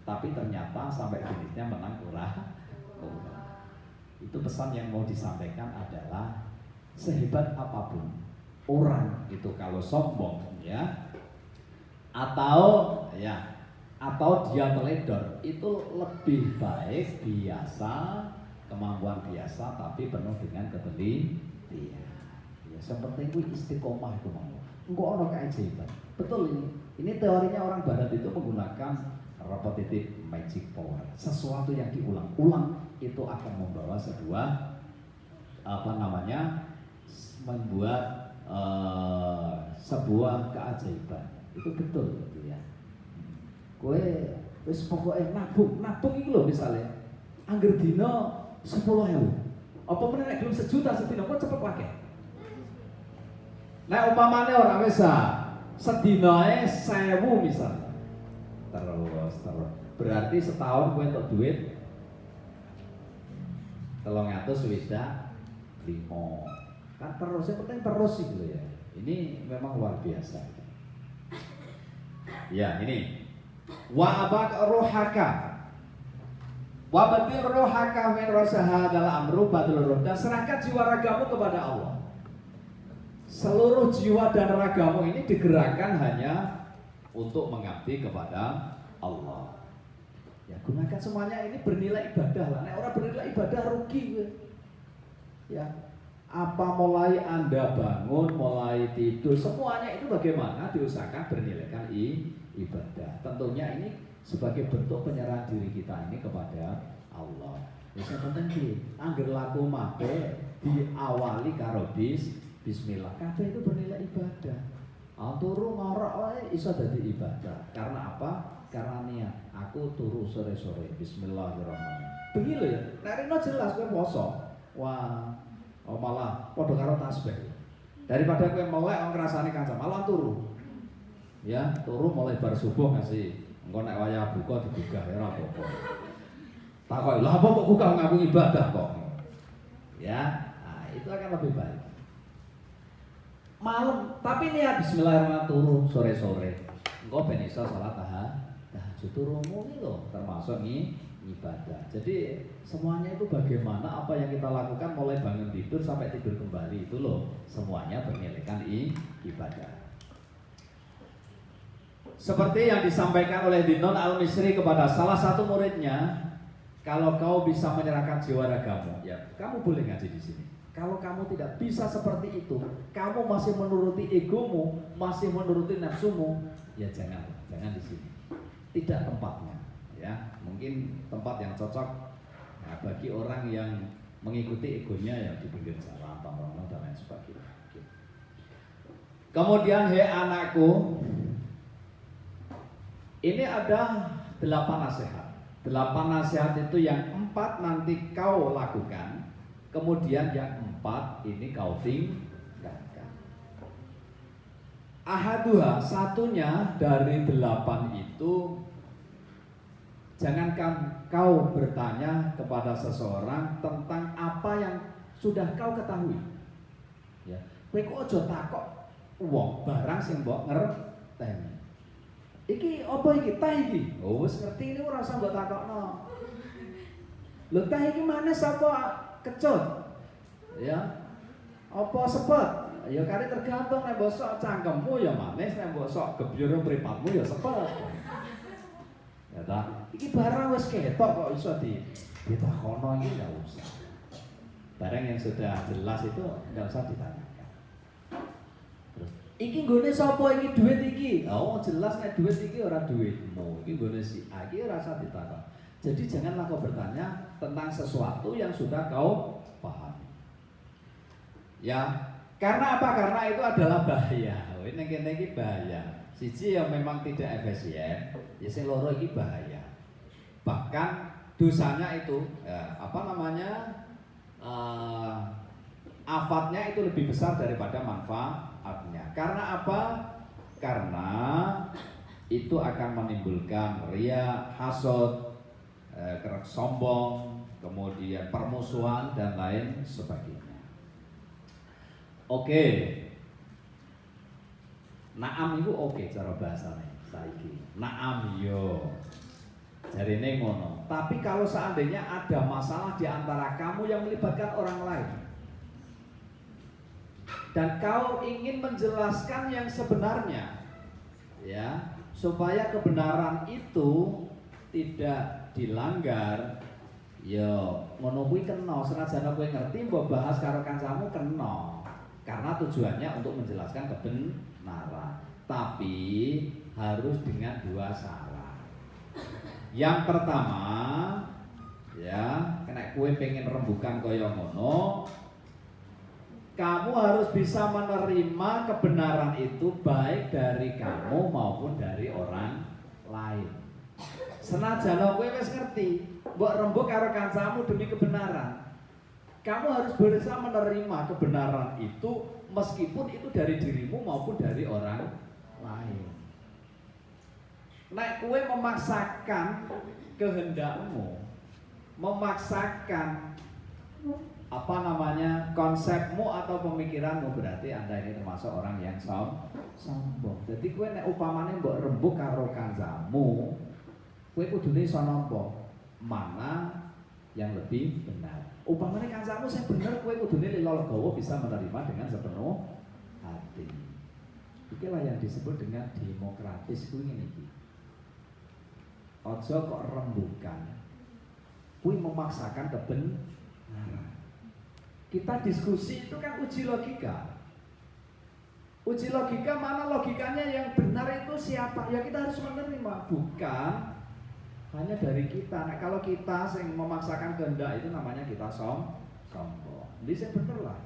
tapi ternyata sampai finishnya menang kura-kura. Itu pesan yang mau disampaikan adalah sehebat apapun orang itu kalau sombong ya, atau dia teledor, itu lebih baik biasa, kemampuan biasa tapi penuh dengan ketelitian. Ya seperti itu istiqomah itu mau. Enggak ono keajaiban. Betul ini teorinya orang barat itu menggunakan repetitive magic power. Sesuatu yang diulang-ulang itu akan membawa sebuah membuat sebuah keajaiban. Itu betul gitu ya. Kowe wis pokoke nabung iki lho misale angger dina 10.000. Apa meneh nek belum sejuta sedina kok cepet akeh. Nek umpamane ora wis sedinae 1.000 misal. Terus. Berarti setahun kowe entuk duit 300 wida 5. Kan terus yang penting terus sih gitu ya. Ini memang luar biasa. Ya, ini wa abak rohaka wa batil rohaka min rasaha adalah amru badul roh, dan serahkan jiwa ragamu kepada Allah. Seluruh jiwa dan ragamu ini digerakkan hanya untuk mengabdi kepada Allah. Ya, gunakan semuanya ini bernilai ibadah lah. Nek orang bernilai ibadah rugi. Ya, apa mulai Anda bangun, mulai tidur, semuanya itu bagaimana diusahakan bernilaikan ibadah. Tentunya ini sebagai bentuk penyerahan diri kita ini kepada Allah. Yang penting ki, angger laku mate diawali karo bismillah. Kabeh itu bernilai ibadah. Turu ngorok wae iso dadi ibadah. Karena apa? Karena niat. Aku turu sore-sore bismillahirrahmanirrahim. Begitu ya. Narino jelas kowe poso. Wah, malah padha karo tasbih. Daripada kowe melek ngrasani kanca, malah turu. Ya, turu mulai bar subuh ngasih. Engko nek wayah buka digugah ya ora apa-apa. Takoki, "Lah apa kok buka ngaku ibadah kok?" Ya, nah, itu akan lebih baik. Malam, tapi niat bismillahirrahmanirrahim turu sore-sore. Engko ben iso salat tahajud turumu iki lho, termasuk ibadah. Jadi semuanya itu bagaimana apa yang kita lakukan mulai bangun tidur sampai tidur kembali itu loh, semuanya bernilaikan ibadah. Seperti yang disampaikan oleh Dinon Al-Misri kepada salah satu muridnya, kalau kau bisa menyerahkan jiwa ragamu, ya kamu boleh ngaji di sini. Kalau kamu tidak bisa seperti itu, kamu masih menuruti egomu, masih menuruti nafsumu, ya jangan di sini. Tidak tempatnya, ya. Mungkin tempat yang cocok bagi orang yang mengikuti egonya ya di pinggir jalan, tongkrongan dan lain sebagainya. Kemudian, hei anakku, ini ada 8 nasihat. 8 nasihat itu yang 4 nanti kau lakukan. Kemudian yang 4 ini kau tinggalkan. Ahaduha, satunya dari 8 itu, jangankan kau bertanya kepada seseorang tentang apa yang sudah kau ketahui. Ya, kowe kok aja takok wong barang sing mbok ngerteni. Iki apa iki teh iki? Oh wis ngerti ini ora usah mbok takokno. Lho teh iki manis apa kecut? Ya. Apa sepet? Ya kari tergantung nek mbok sok cangkemmu ya manis, nek mbok sok gebyur mripatmu ya sepet. Ya ta, iki barang wis ketok kok iso ditakono iki enggak usah. Barang yang sudah jelas itu enggak usah ditanyakan. Terus, iki nggone sapa iki duit iki? Oh, jelas nek duit iki ora duitmu. Iki nggone si A iki ora usah ditakon. Jadi janganlah kau bertanya tentang sesuatu yang sudah kau pahami. Ya, karena apa? Karena itu adalah bahaya. Ini kene iki bahaya. Siji yang memang tidak efisien, ya sing loro iki bahaya. Bahkan dosanya itu afatnya itu lebih besar daripada manfaatnya. Karena apa? Karena itu akan menimbulkan ria, hasad, sombong, kemudian permusuhan dan lain sebagainya. Oke. Naam itu oke cara bahasanya saiki. Naam yo. Jarine ngono. Tapi kalau seandainya ada masalah di antara kamu yang melibatkan orang lain dan kau ingin menjelaskan yang sebenarnya, ya, supaya kebenaran itu tidak dilanggar, yo ngono kuwi kena. Senajan kowe ngerti mbok bahas karo kancamu kena. Karena tujuannya untuk menjelaskan kebenaran. Tapi harus dengan dua syarat. Yang pertama, ya, kena kue pengen rembukan kaya ngono, kamu harus bisa menerima kebenaran itu baik dari kamu maupun dari orang lain. Senajan kowe wis ngerti, mbok rembuk karo kancamu demi kebenaran. Kamu harus berusaha menerima kebenaran itu meskipun itu dari dirimu maupun dari orang lain. Nek kue memaksakan kehendakmu, memaksakan konsepmu atau pemikiranmu, berarti Anda ini termasuk orang yang sombong. Jadi kue nek upamane mbok rembuk karo kancamu, kue kudune iso nampa mana yang lebih benar. Upamane kancamu sing bener, kue kudune legowo bisa menerima dengan sepenuh hati. Itulah yang disebut dengan demokratis kuwi ngene iki. Ojo kok rembukan. Kuwi memaksakan kebenaran. Kita diskusi itu kan uji logika. Uji logika, mana logikanya yang benar itu siapa? Ya kita harus menerima, bukan hanya dari kita. Nah, kalau kita yang memaksakan kehendak itu namanya kita sombong. Jadi saya bener lah.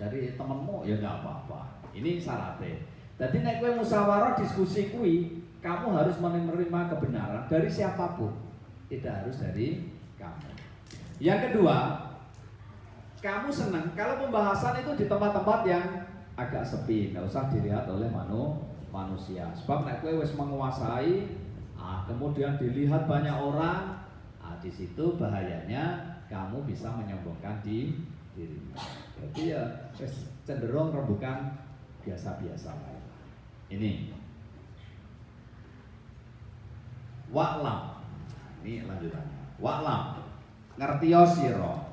Dari temenmu ya nggak apa-apa. Ini syaratnya. Jadi nek kowe musyawarah diskusi kui, kamu harus menerima kebenaran dari siapapun. Tidak harus dari kamu. Yang kedua, kamu senang kalau pembahasan itu di tempat-tempat yang agak sepi, nggak usah dilihat oleh manusia. Sebab nek kowe wis menguasai, kemudian dilihat banyak orang, di situ bahayanya kamu bisa menyombongkan dirimu. Jadi ya cenderung rembukan biasa-biasa. Ini wa'lam. Ini lanjutannya. Wa'lam, ngertiyo sira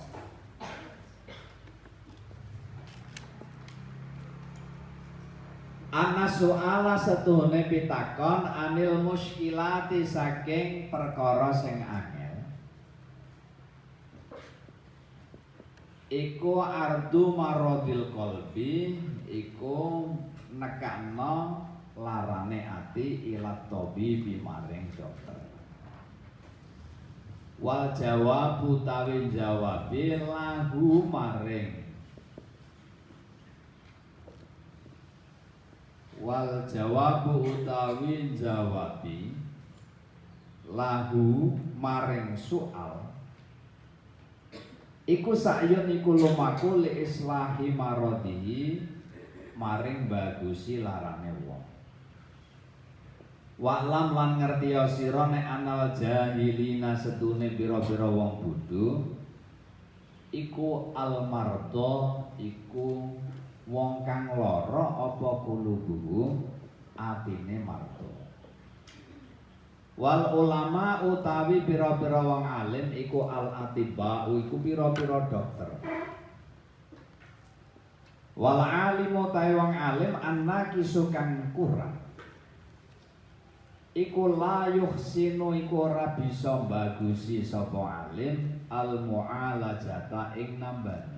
ana soala setuhune pitakon anil muskilati saking perkara sing angel iku ardu marodil kolbi, iku nekakno larane ati ilat tobi bimaring dokter. Wal jawab utawi jawabi lahu maring wal jawabu utawi jawabi lahu maring soal iku sa'yun iku lumaku li islahi maradihi maring bagusi larane wong. Wa'lam lan ngertiya sira nek anal jahilina sedune pira-pira wong bodho iku almardo iku wong kang lara apa kulubuhu atine mardo. Wal ulama utawi pira-pira wong alim iku al atibba iku pira-pira dokter. Wal alimu utawi wong alim annakisu kang kurang iku la yuhsinu iku ora bisa bagusi sapa alim al mu'alajata ing nambani.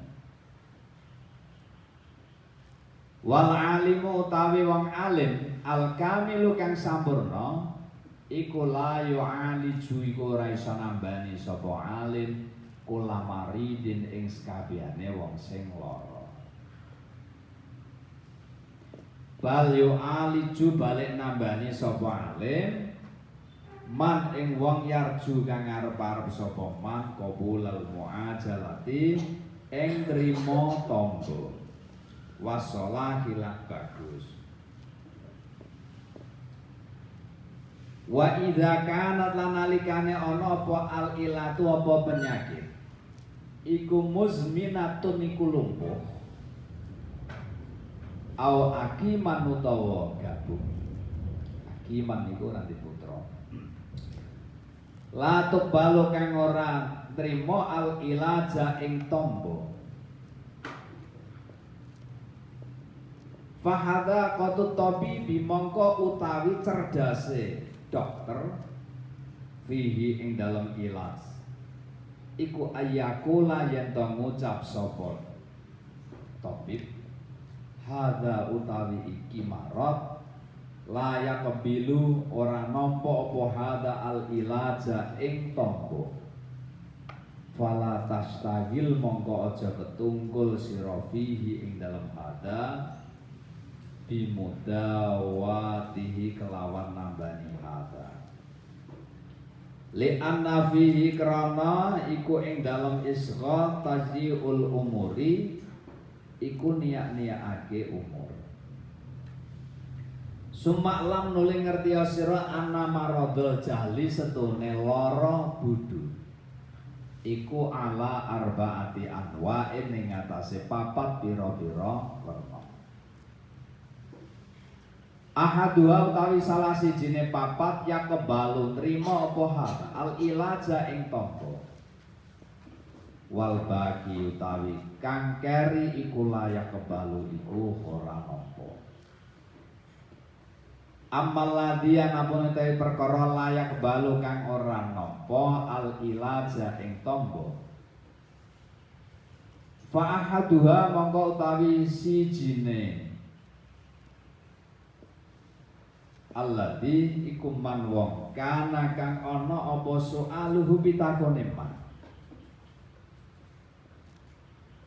Wal alimu utawi wong alim al kamilu kang sampurna iku la yu'aliju iku ora iso nambani sapa alim kula maridin ing sakabehane wong sing lara. Bal yu'aliju balik nambani sapa alim man ing wong yarju kang arep-arep sapa man qabulal muajalati ing trima tangga wasolah hilang bagus. Wa idza kanat lan nalikane ana apa al ilatu apa penyakit iku muzminatun iku lumpuh au akiman utawa gabung. Akiman iku nanti putra. La tubalu kang ora trimo al ilaja ing tombo. Fahadha qatu tabibi mongko utawi cerdase dokter fihi ing dalam ilaj iku ayakula yen to ngucap sapa tabib hadza utawi iki marad layak kebilu ora nampa apa hadza al ilaja ing tombo fala tastagil mongko aja ketungkul sira fihi ing dalam hadza bimudawatihi kelawan nambani hadza li anna fihi krana iku ing dalam isghal taziul umuri iku niat-niatake umur. Sumak lam nuli ngerti sira anna maradul jahli setune lara bodho iku ala arbaati anwa'in ing atase papat pira-pira werna. Ahaduha utawi salah sijine papat ya kebalu trima apa hal al ilaja ing tombo wal bagi utawi kang keri iku layak kebalu iku ora nampa. Amal ladian apun utawi perkara layak kebalu kang ora nampa al ilaja ing tombo fa ahaduha mongko utawi sijine alladzi iku man wong kana kang ana apa soaluhu pitakone man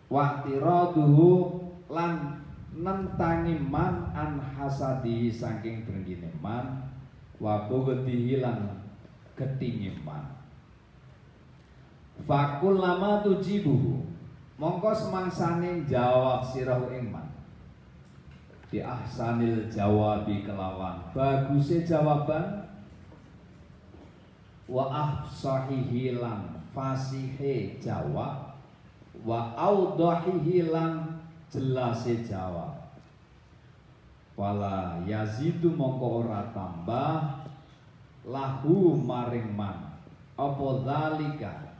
wa tiraduhu lan nentangi man an hasadi saking drengine man wa bugdihi lan getinge man fakul lama tujibuhu mongko semangsane jawab sirahu ing man di ahsanil jawabi kelawan baguse jawaban wa ahsahihi lan fasihe jawab wa audahihi lan jelase jawab wala yazidu mongko ora tambah lahu maring man apa zalika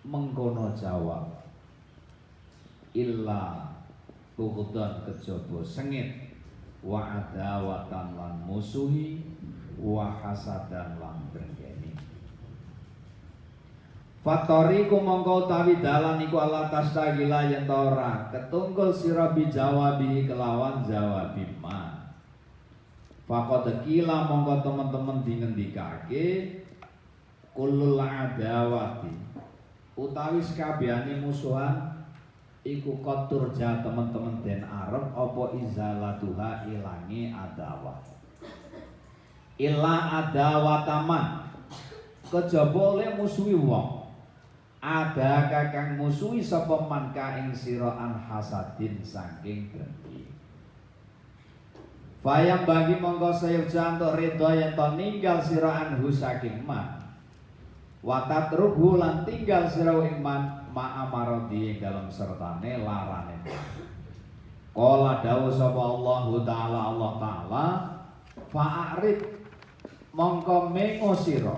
mengkono jawab illa bughdan kejaba sengit wa adawatan lan musuhi wa hasadan lan brengkeni. Fatoriku mongko utawi dalan iku ala tastagila yen ta ora ketunggul sira bi jawabi kelawan jawabi ma. Faqad kila mongko teman-teman dingendikake kulul adawati utawi sakabehane musuhan iku koturja teman-teman den arep apa izalatuha ilangi adawah illa adawataman kejaba oleh musuhi wong ada kakang musuhi sapa man ka ing sira an hasadin saking dengki fayam bagi mongko sayuja antuk ridho yen to ninggal sira anhu saking man wa tatruhu lan tinggal sira ing man ma'amarodi dalam sertane larane. Qala dawu sapa Allah Ta'ala fa'arid mongko mengo sira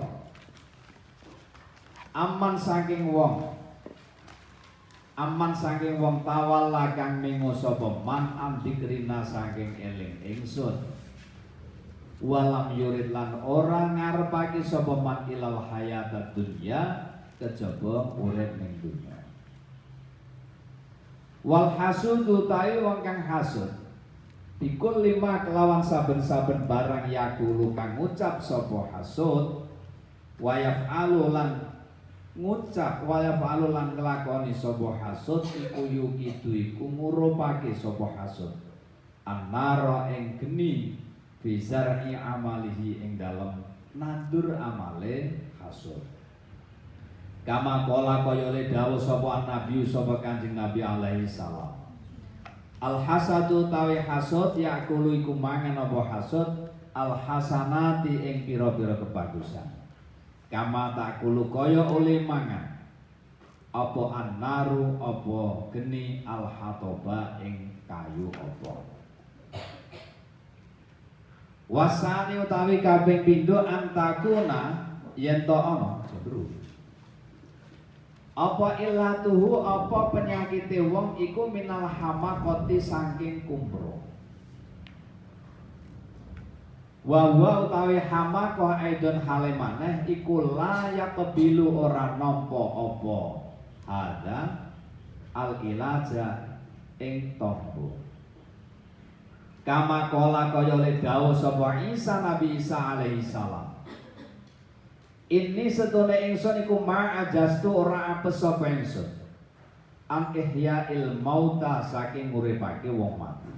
aman saking wong tawalla kang mengo sapa man amdikrina saking eling ingsun walam yurid lan ora ngarepake sapa man ilal hayatad dunya kejaba urip ning dunya. Wal hasudu ta'i wong kang hasud bikul lima kelawan saben-saben barang yakulu kang ngucap sapa hasud wa yaf'alu lan nglakoni sapa hasud iku yukidu iku ngurupake sapa hasud annara ing geni bizar'i amalihi ing dalem nandur amale hasud. Kama kola koyole dawuh sapa nabi sapa Kanjeng Nabi alaihi salam. Al hasadu tawi hasud yakulu iku mangan apa hasud al hasanati ing pira-pira kebagusan. Kama takulu kaya oleh mangan apa annaru apa geni al hatoba ing kayu apa. Wasani utawi kaping pindho antakuna yen to ana jebru. Apa illatuhu apa penyakite wong iku minal hamakoti saking kumbro. Wa utawi hamakoh aidon hale maneh iku layak kebilu ora nampa apa ada al ilaja ing tombo. Kama kola kaya oleh dawuh sapa Isa Nabi Isa alaihi salam. Ini setune ingsun iku ma'ajastu ora apes sapa ingsun. An ihya'il mauta saking nguripake wong mati.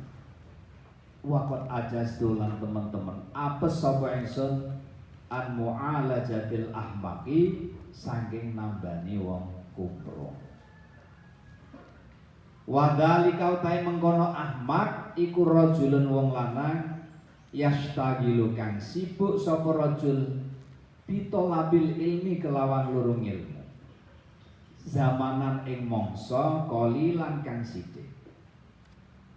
Waqat ajastu lan teman-teman apes sapa ingsun an mu'alajatil ahmaqi saking nambani wong kupro. Wadhalika utai mengkono ahmak iku rajulun wong lanang yastagilu kang sibuk sapa rajul bitolabil ilmi kelawan lurung ilmu zamanan ing mangsa qalilan kang sithik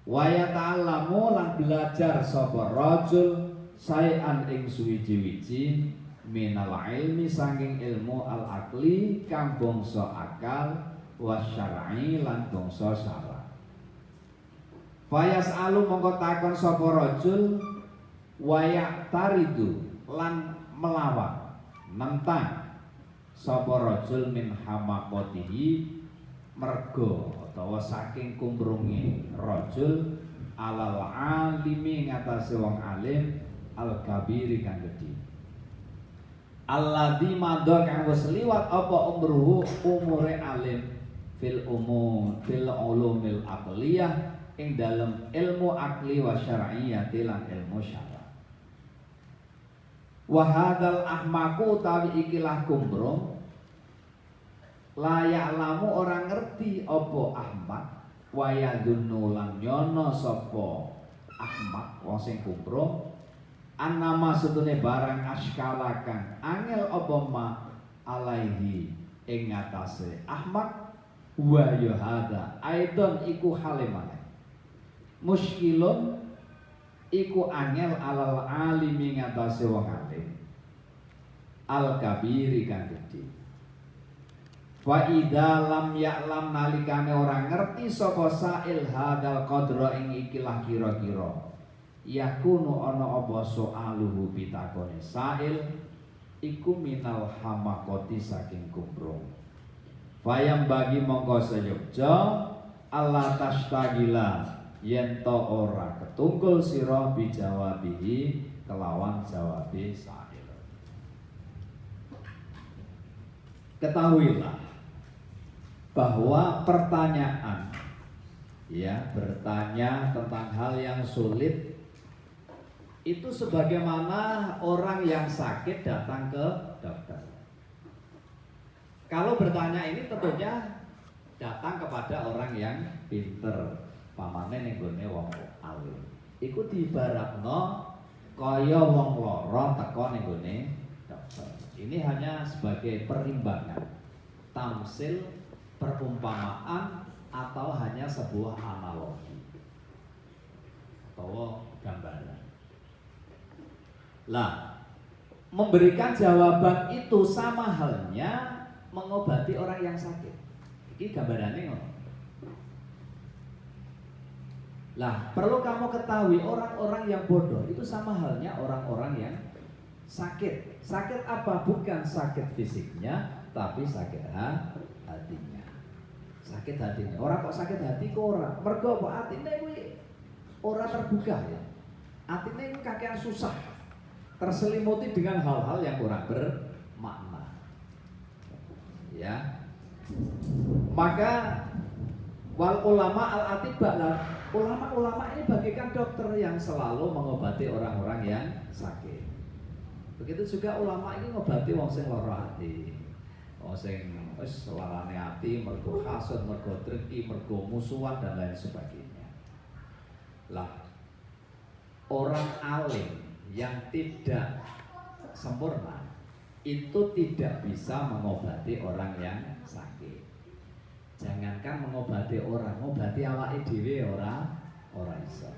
waya ta'allamu lan belajar sapa rajul saean ing suwiji-wiji minal ilmi saking ilmu al akli kang bangsa akal wasyar'i lan bangsa syara. Fayas alu mongko takon sapa rajul waya taridu lan melawan nentang sapa rajul min hamakotihi mergo utawa saking kumrunge rajul alal alimi ngatasé wong alim al kabiri kang gedhi alladzi madha kang wis liwat apa umure alim fil ulumil aqliyah ing dalem ilmu akli wa syar'iyyati lan ilmu syara'. Wahadal ahmaku tawi ikilah kumbrung layak lamu orang ngerti opo ahmak wayadunu lan nyono sopo ahmak wong sing kumbrung annama setune barang askalakan angel opo ma alaihi ing ngatasé ahmak wa yohada aidon iku halimane muskilun iku angel alal alimi ngatasé wong alim al kabiri kang gedhe. Wa idza lam ya'lam nalikane ora ngerti sapa sa'il hadal qadra ing ikilah kira-kira yakunu ana apa soaluhu pitakone sa'il iku minal hamakoti saking kumbrung. Fayam bagi mongko seyukja Allah tastagila yen to ora ketunggul sira bijawabihi kelawan jawabe sa'il. Ketahuilah bahwa pertanyaan bertanya tentang hal yang sulit itu sebagaimana orang yang sakit datang ke dokter. Kalau bertanya ini tentunya datang kepada orang yang pinter, pamane ning gone wong alim. Iku diibaratno kaya wong lara teka ning gone dokter. Ini hanya sebagai perimbangan, tamsil, perumpamaan atau hanya sebuah analogi atau gambaran. Lah, memberikan jawaban itu sama halnya mengobati orang yang sakit. Ini gambarannya ngono. Lah, perlu kamu ketahui orang-orang yang bodoh itu sama halnya orang-orang yang sakit. Sakit apa? Bukan sakit fisiknya, tapi sakit hatinya. Sakit hatinya. Orang kok sakit hati kok ora? Mergo apa? Atine kuwi ora terbuka ya. Atine kuwi kakean susah. Terselimuti dengan hal-hal yang kurang bermakna. Ya. Maka wal ulama al atibah lah. Ulama-ulama ini bagaikan dokter yang selalu mengobati orang-orang yang sakit. Begitu juga ulama ini ngobati wong sing lara ati. Wong sing wis larane ati mergo hasud, mergo drengki, mergo musuhan dan lain sebagainya. Lah orang alim yang tidak sempurna itu tidak bisa mengobati orang yang sakit. Jangankan mengobati orang, ngobati awake dhewe ora iso.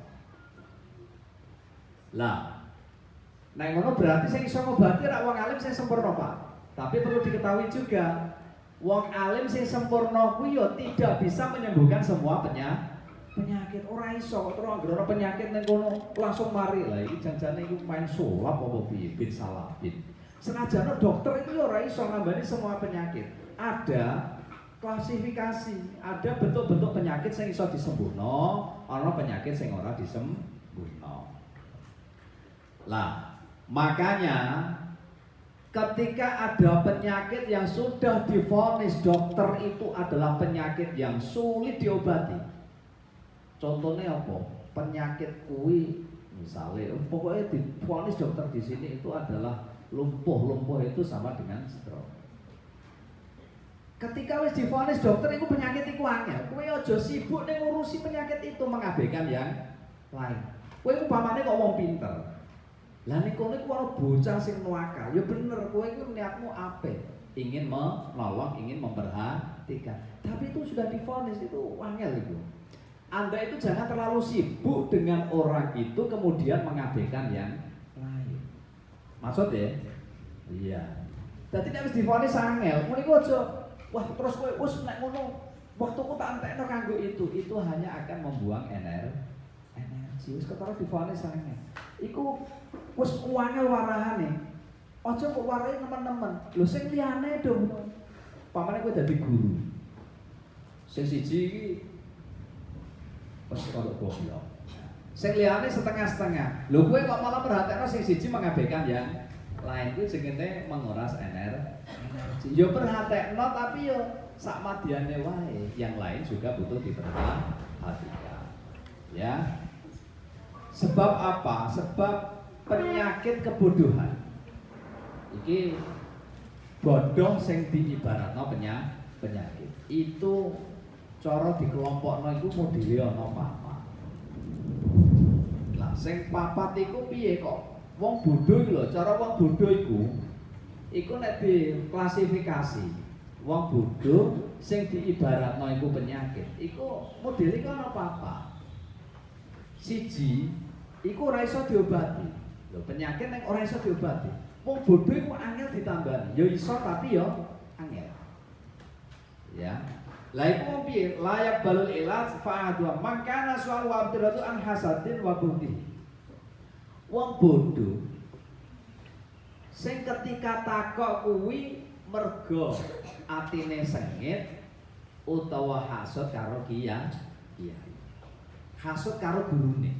Lah, nek ngono berarti sing iso ngobati rak wong alim sing sempurna, Pak. Tapi perlu diketahui juga, wong alim sing sempurna kuwi ya tidak bisa menyembuhkan semua penyakit. Ora iso kok terus anggere penyakit ning kono langsung mari. Lah iki janjane iku main sulap apa piye bin salabin. Senajan dokter iki ora iso nambani semua penyakit. Ada klasifikasi, ada bentuk-bentuk penyakit sing iso disembuhno, ana penyakit sing ora disembuhno. Lah, makanya ketika ada penyakit yang sudah divonis dokter itu adalah penyakit yang sulit diobati. Contohnya apa? Penyakit kuwi misalnya, pokoknya divonis dokter di sini itu adalah lumpuh itu sama dengan stroke. Ketika wis divonis dokter itu penyakit iku angel, kowe aja sibuk ning ngurusi penyakit itu, mengabaikan yang lain. Kowe umpamane kok wong pinter. Lah ning kono iku ana bocah sing nuaka. Ya bener, kowe iku niatmu apik, ingin menolong, ingin memperhatikan. Tapi itu sudah divonis, itu angel itu. Anda itu jangan terlalu sibuk dengan orang itu kemudian mengabaikan yang lain. Maksud ya? Iya. Dadi nek wis divonis angel, kowe iku aja wah terus kowe wis nek ngono waktuku tak entekno kanggo itu hanya akan membuang energi. Wis ketara divonis angel. Iku wis angel warahane. Aja kok warahe nemen-nemen. Lho sing liyane dong. Pamane kowe dadi guru. Sing siji iki wis karo goblok. Sing liyane setengah-setengah. Lho kowe kok malah perhatekno sing siji mengabaikan yang lain, kuwi jenenge menguras energi. Ya perhatekno tapi yo sak madyane wae. Yang lain juga butuh diperhatikan. Ya. Sebab apa? Sebab penyakit kebodohan. Iki bodoh sing diibaratno penyakit. Itu cara dikelompokno iku modele ana papat. Lah sing papat iku piye kok? Wong bodho iki lho, cara wong bodho iku nek diklasifikasi. Wong bodho sing diibaratno iku penyakit. Iku modele iku ana papat. Siji, iku ora iso diobati. Lho penyakit nek ora iso diobati. Wong bodho iku angel ditambani. Ya iso tapi ya angel. Ya. Lah iku wong piye? Layak balul ilaj fa'adwa mangkana su'al wa abdiratu an hasadin wa bughdi. Wong bodho sing ketika takok kuwi mergo atine sengit utawa hasud karo kiai. Hasud karo gurune.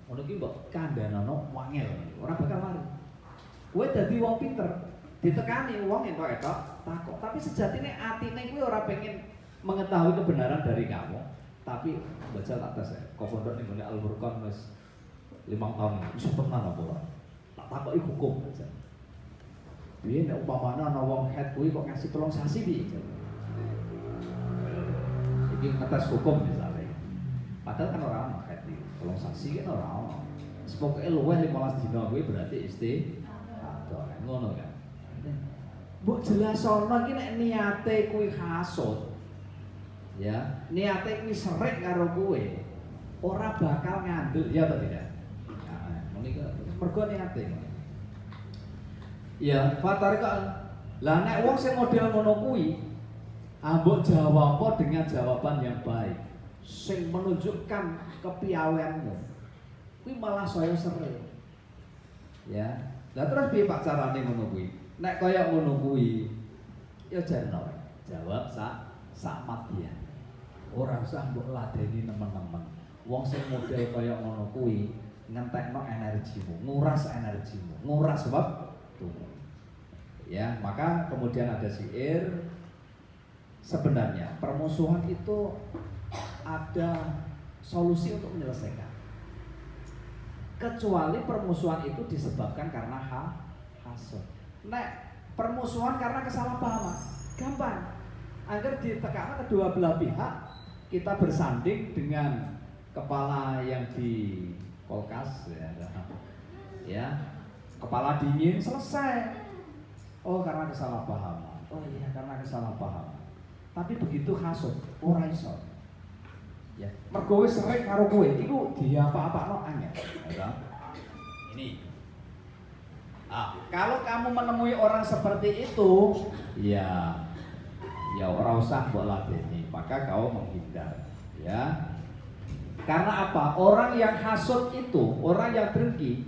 Ngono ki mbok kandhanono wangel, ora bakal mari. Kowe dadi wong pinter, ditekani wong entok-entok takok, tapi sejatine atine kuwi ora pengen mengetahui kebenaran dari kamu, tapi baca tak tes ya. Kok pondok ning ngene Al-Furqan wis 5 tahun iso tenan apa ora? Tak takoki hukum aja. Piye nek umpamane ana wong head kuwi kok ngasih 3 sasi piye? Iki ngetes hukum misalnya. Padahal kan ora ono head iki. 3 sasi kan ora ono. Sepoke luwih 15 dina kuwi berarti istihadah. Ngono kan. Mbok jelasono iki nek niate kuwi hasud. Ya, niate kuwi serik karo kowe. Ora bakal ngandel ya ta tidak? Mergo niate. Ya, fatarika. Lah nek wong sing model ngono kuwi, mbok jawab dengan jawaban yang baik, sing menunjukkan kepiawenmu. Kuwi malah saya serik. Ya. Lah terus piye Pak carane ngono kuwi? Nek kaya ngono kuwi, ya jarno. Jawab sak madyan. Ora usah mbok ladeni nemen-nemen. Wong sing model kaya ngono kuwi ngentekno energimu, nguras energimu, nguras waktumu. Ya, maka kemudian ada syair. Sebenarnya permusuhan itu ada solusi untuk menyelesaikan. Kecuali permusuhan itu disebabkan karena hasud. Nek permusuhan karena kesalahpahaman, gampang. Agar ditekan kedua belah pihak, kita bersanding dengan kepala yang di Kolkas ya. Ya, kepala dingin selesai. Oh, karena kesalahpahaman. Oh iya, karena kesalahpahaman. Tapi begitu hasud, ora iso. Ya, mergo wis sering karo kowe, iku diapa-apakno angel. Ya. Ini. Kalau kamu menemui orang seperti itu, ya ora usah mbok ladeni, maka kau menghindar, ya. Karena apa? Orang yang hasud itu, orang yang dengki,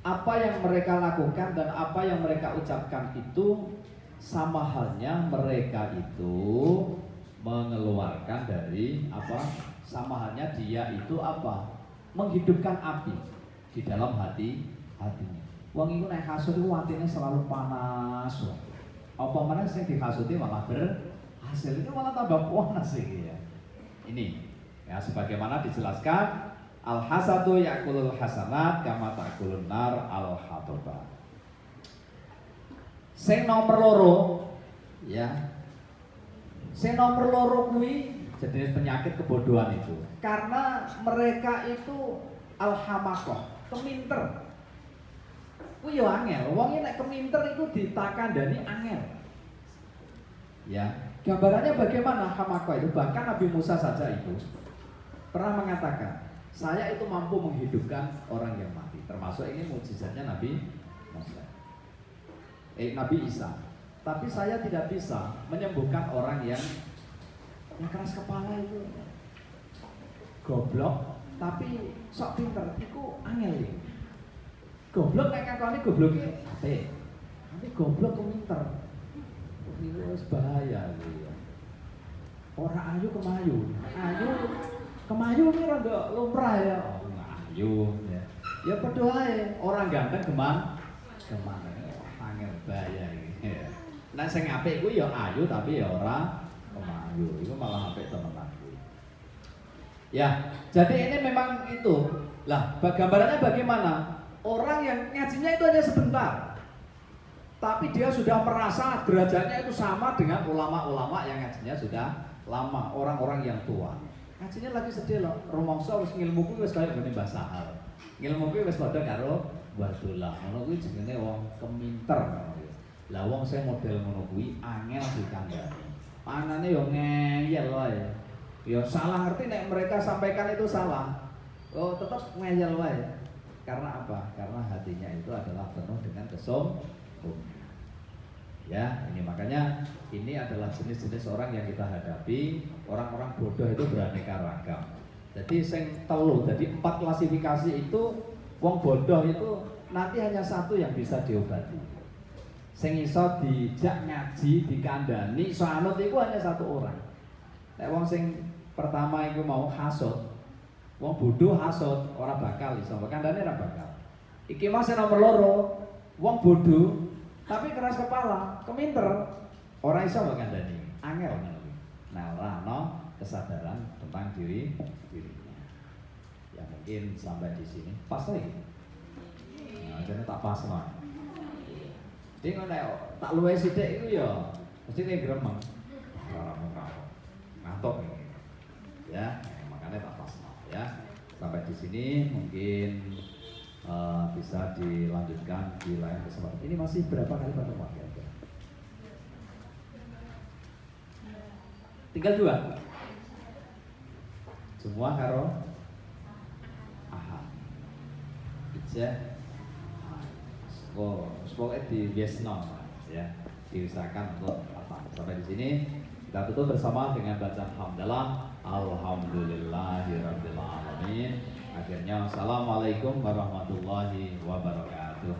apa yang mereka lakukan dan apa yang mereka ucapkan itu sama halnya mereka itu mengeluarkan dari apa? Sama halnya dia itu apa? Menghidupkan api di dalam hatinya. Wong iku nek hasud iku atine selalu panas. Apa meneh sing dihasuti malah berhasil, itu malah tambah panas iki ya. Ini ya sebagaimana dijelaskan al-hasadu yakulul hasanat kama takulun nar al-hataba. Sing nomor loro ya. Sing nomor loro kuwi jenis penyakit kebodohan itu. Karena mereka itu al-hamaqah, keminter. Kuwi yo angel, wong nek keminter itu ditakandani angel. Ya, gambarannya bagaimana hamaqah itu? Bahkan Nabi Musa saja itu pernah mengatakan, saya itu mampu menghidupkan orang yang mati. Termasuk ini mukjizatnya Nabi Musa. Nabi Isa. Tapi saya tidak bisa menyembuhkan orang yang keras kepala itu. Goblok, tapi sok pinter, itu angel ini. Goblok nek kakone gobloke apik. Tapi goblok keminter. Ini wis bahaya iki. Ora ayu kemayu. Ayu kemayu iki rada lumrah ya. Oh, ayu ya. Ya padha ae, orang ganteng gemang. Angel bahaya iki. Nek sing apik kuwi ya ayu tapi ya ora kemayu. Iku malah apik temenan kuwi. Ya, jadi ini memang itu. Lah, gambarannya bagaimana? Orang yang ngajinya itu hanya sebentar, tapi dia sudah merasa derajatnya itu sama dengan ulama-ulama yang ngajinya sudah lama, orang-orang yang tua. Ngajinya lagi sedih loh, rumangsa wis ngilmuku wis kaya ngene Mbah Sahal. Ngilmuku wis padha karo Wadullah. Ngono kuwi jenenge wong keminter. Lah wong sing model ngono kuwi angel dikandani. Panane yo ngeyel wae. Ya salah ngerti nek mereka sampaikan itu salah. Oh, tetap ngeyel wae. Karena apa? Karena hatinya itu adalah penuh dengan kesombongan. Ya, ini makanya ini adalah jenis-jenis orang yang kita hadapi. Orang-orang bodoh itu beraneka ragam. Jadi sing telu, jadi 4 klasifikasi itu wong bodoh itu nanti hanya satu yang bisa diobati. Sing iso dijak ngaji, dikandani, iso anut itu hanya satu orang. Nek wong sing pertama itu mau hasud, wong bodoh hasud, ora bakal iso kandhane ora bakal. Iki mas nomor loro, wong bodoh tapi keras kepala, keminter, ora iso kandhani. Angel ngono. Nah, ora ana kesadaran tentang dirinya. Ya mungkin sampai di sini. Pas lagi. Nah, jane tak pas mah. Jadi nek tak luwih sithik iku ya mesti nek gremeng. Ora mung ngantuk iki. Ya, makanya tak pas. Ya, sampai di sini mungkin bisa dilanjutkan di lain kesempatan. Ini masih berapa kali pertemuan ya? Tinggal 2. Semua karo Ahad. Ija. Pokoknya di Vietnam ya, diusahakan untuk apa? Sampai di sini kita tutup bersama dengan bacaan hamdalah. Alhamdulillahirabbil alamin. Akhirnya assalamualaikum warahmatullahi wabarakatuh.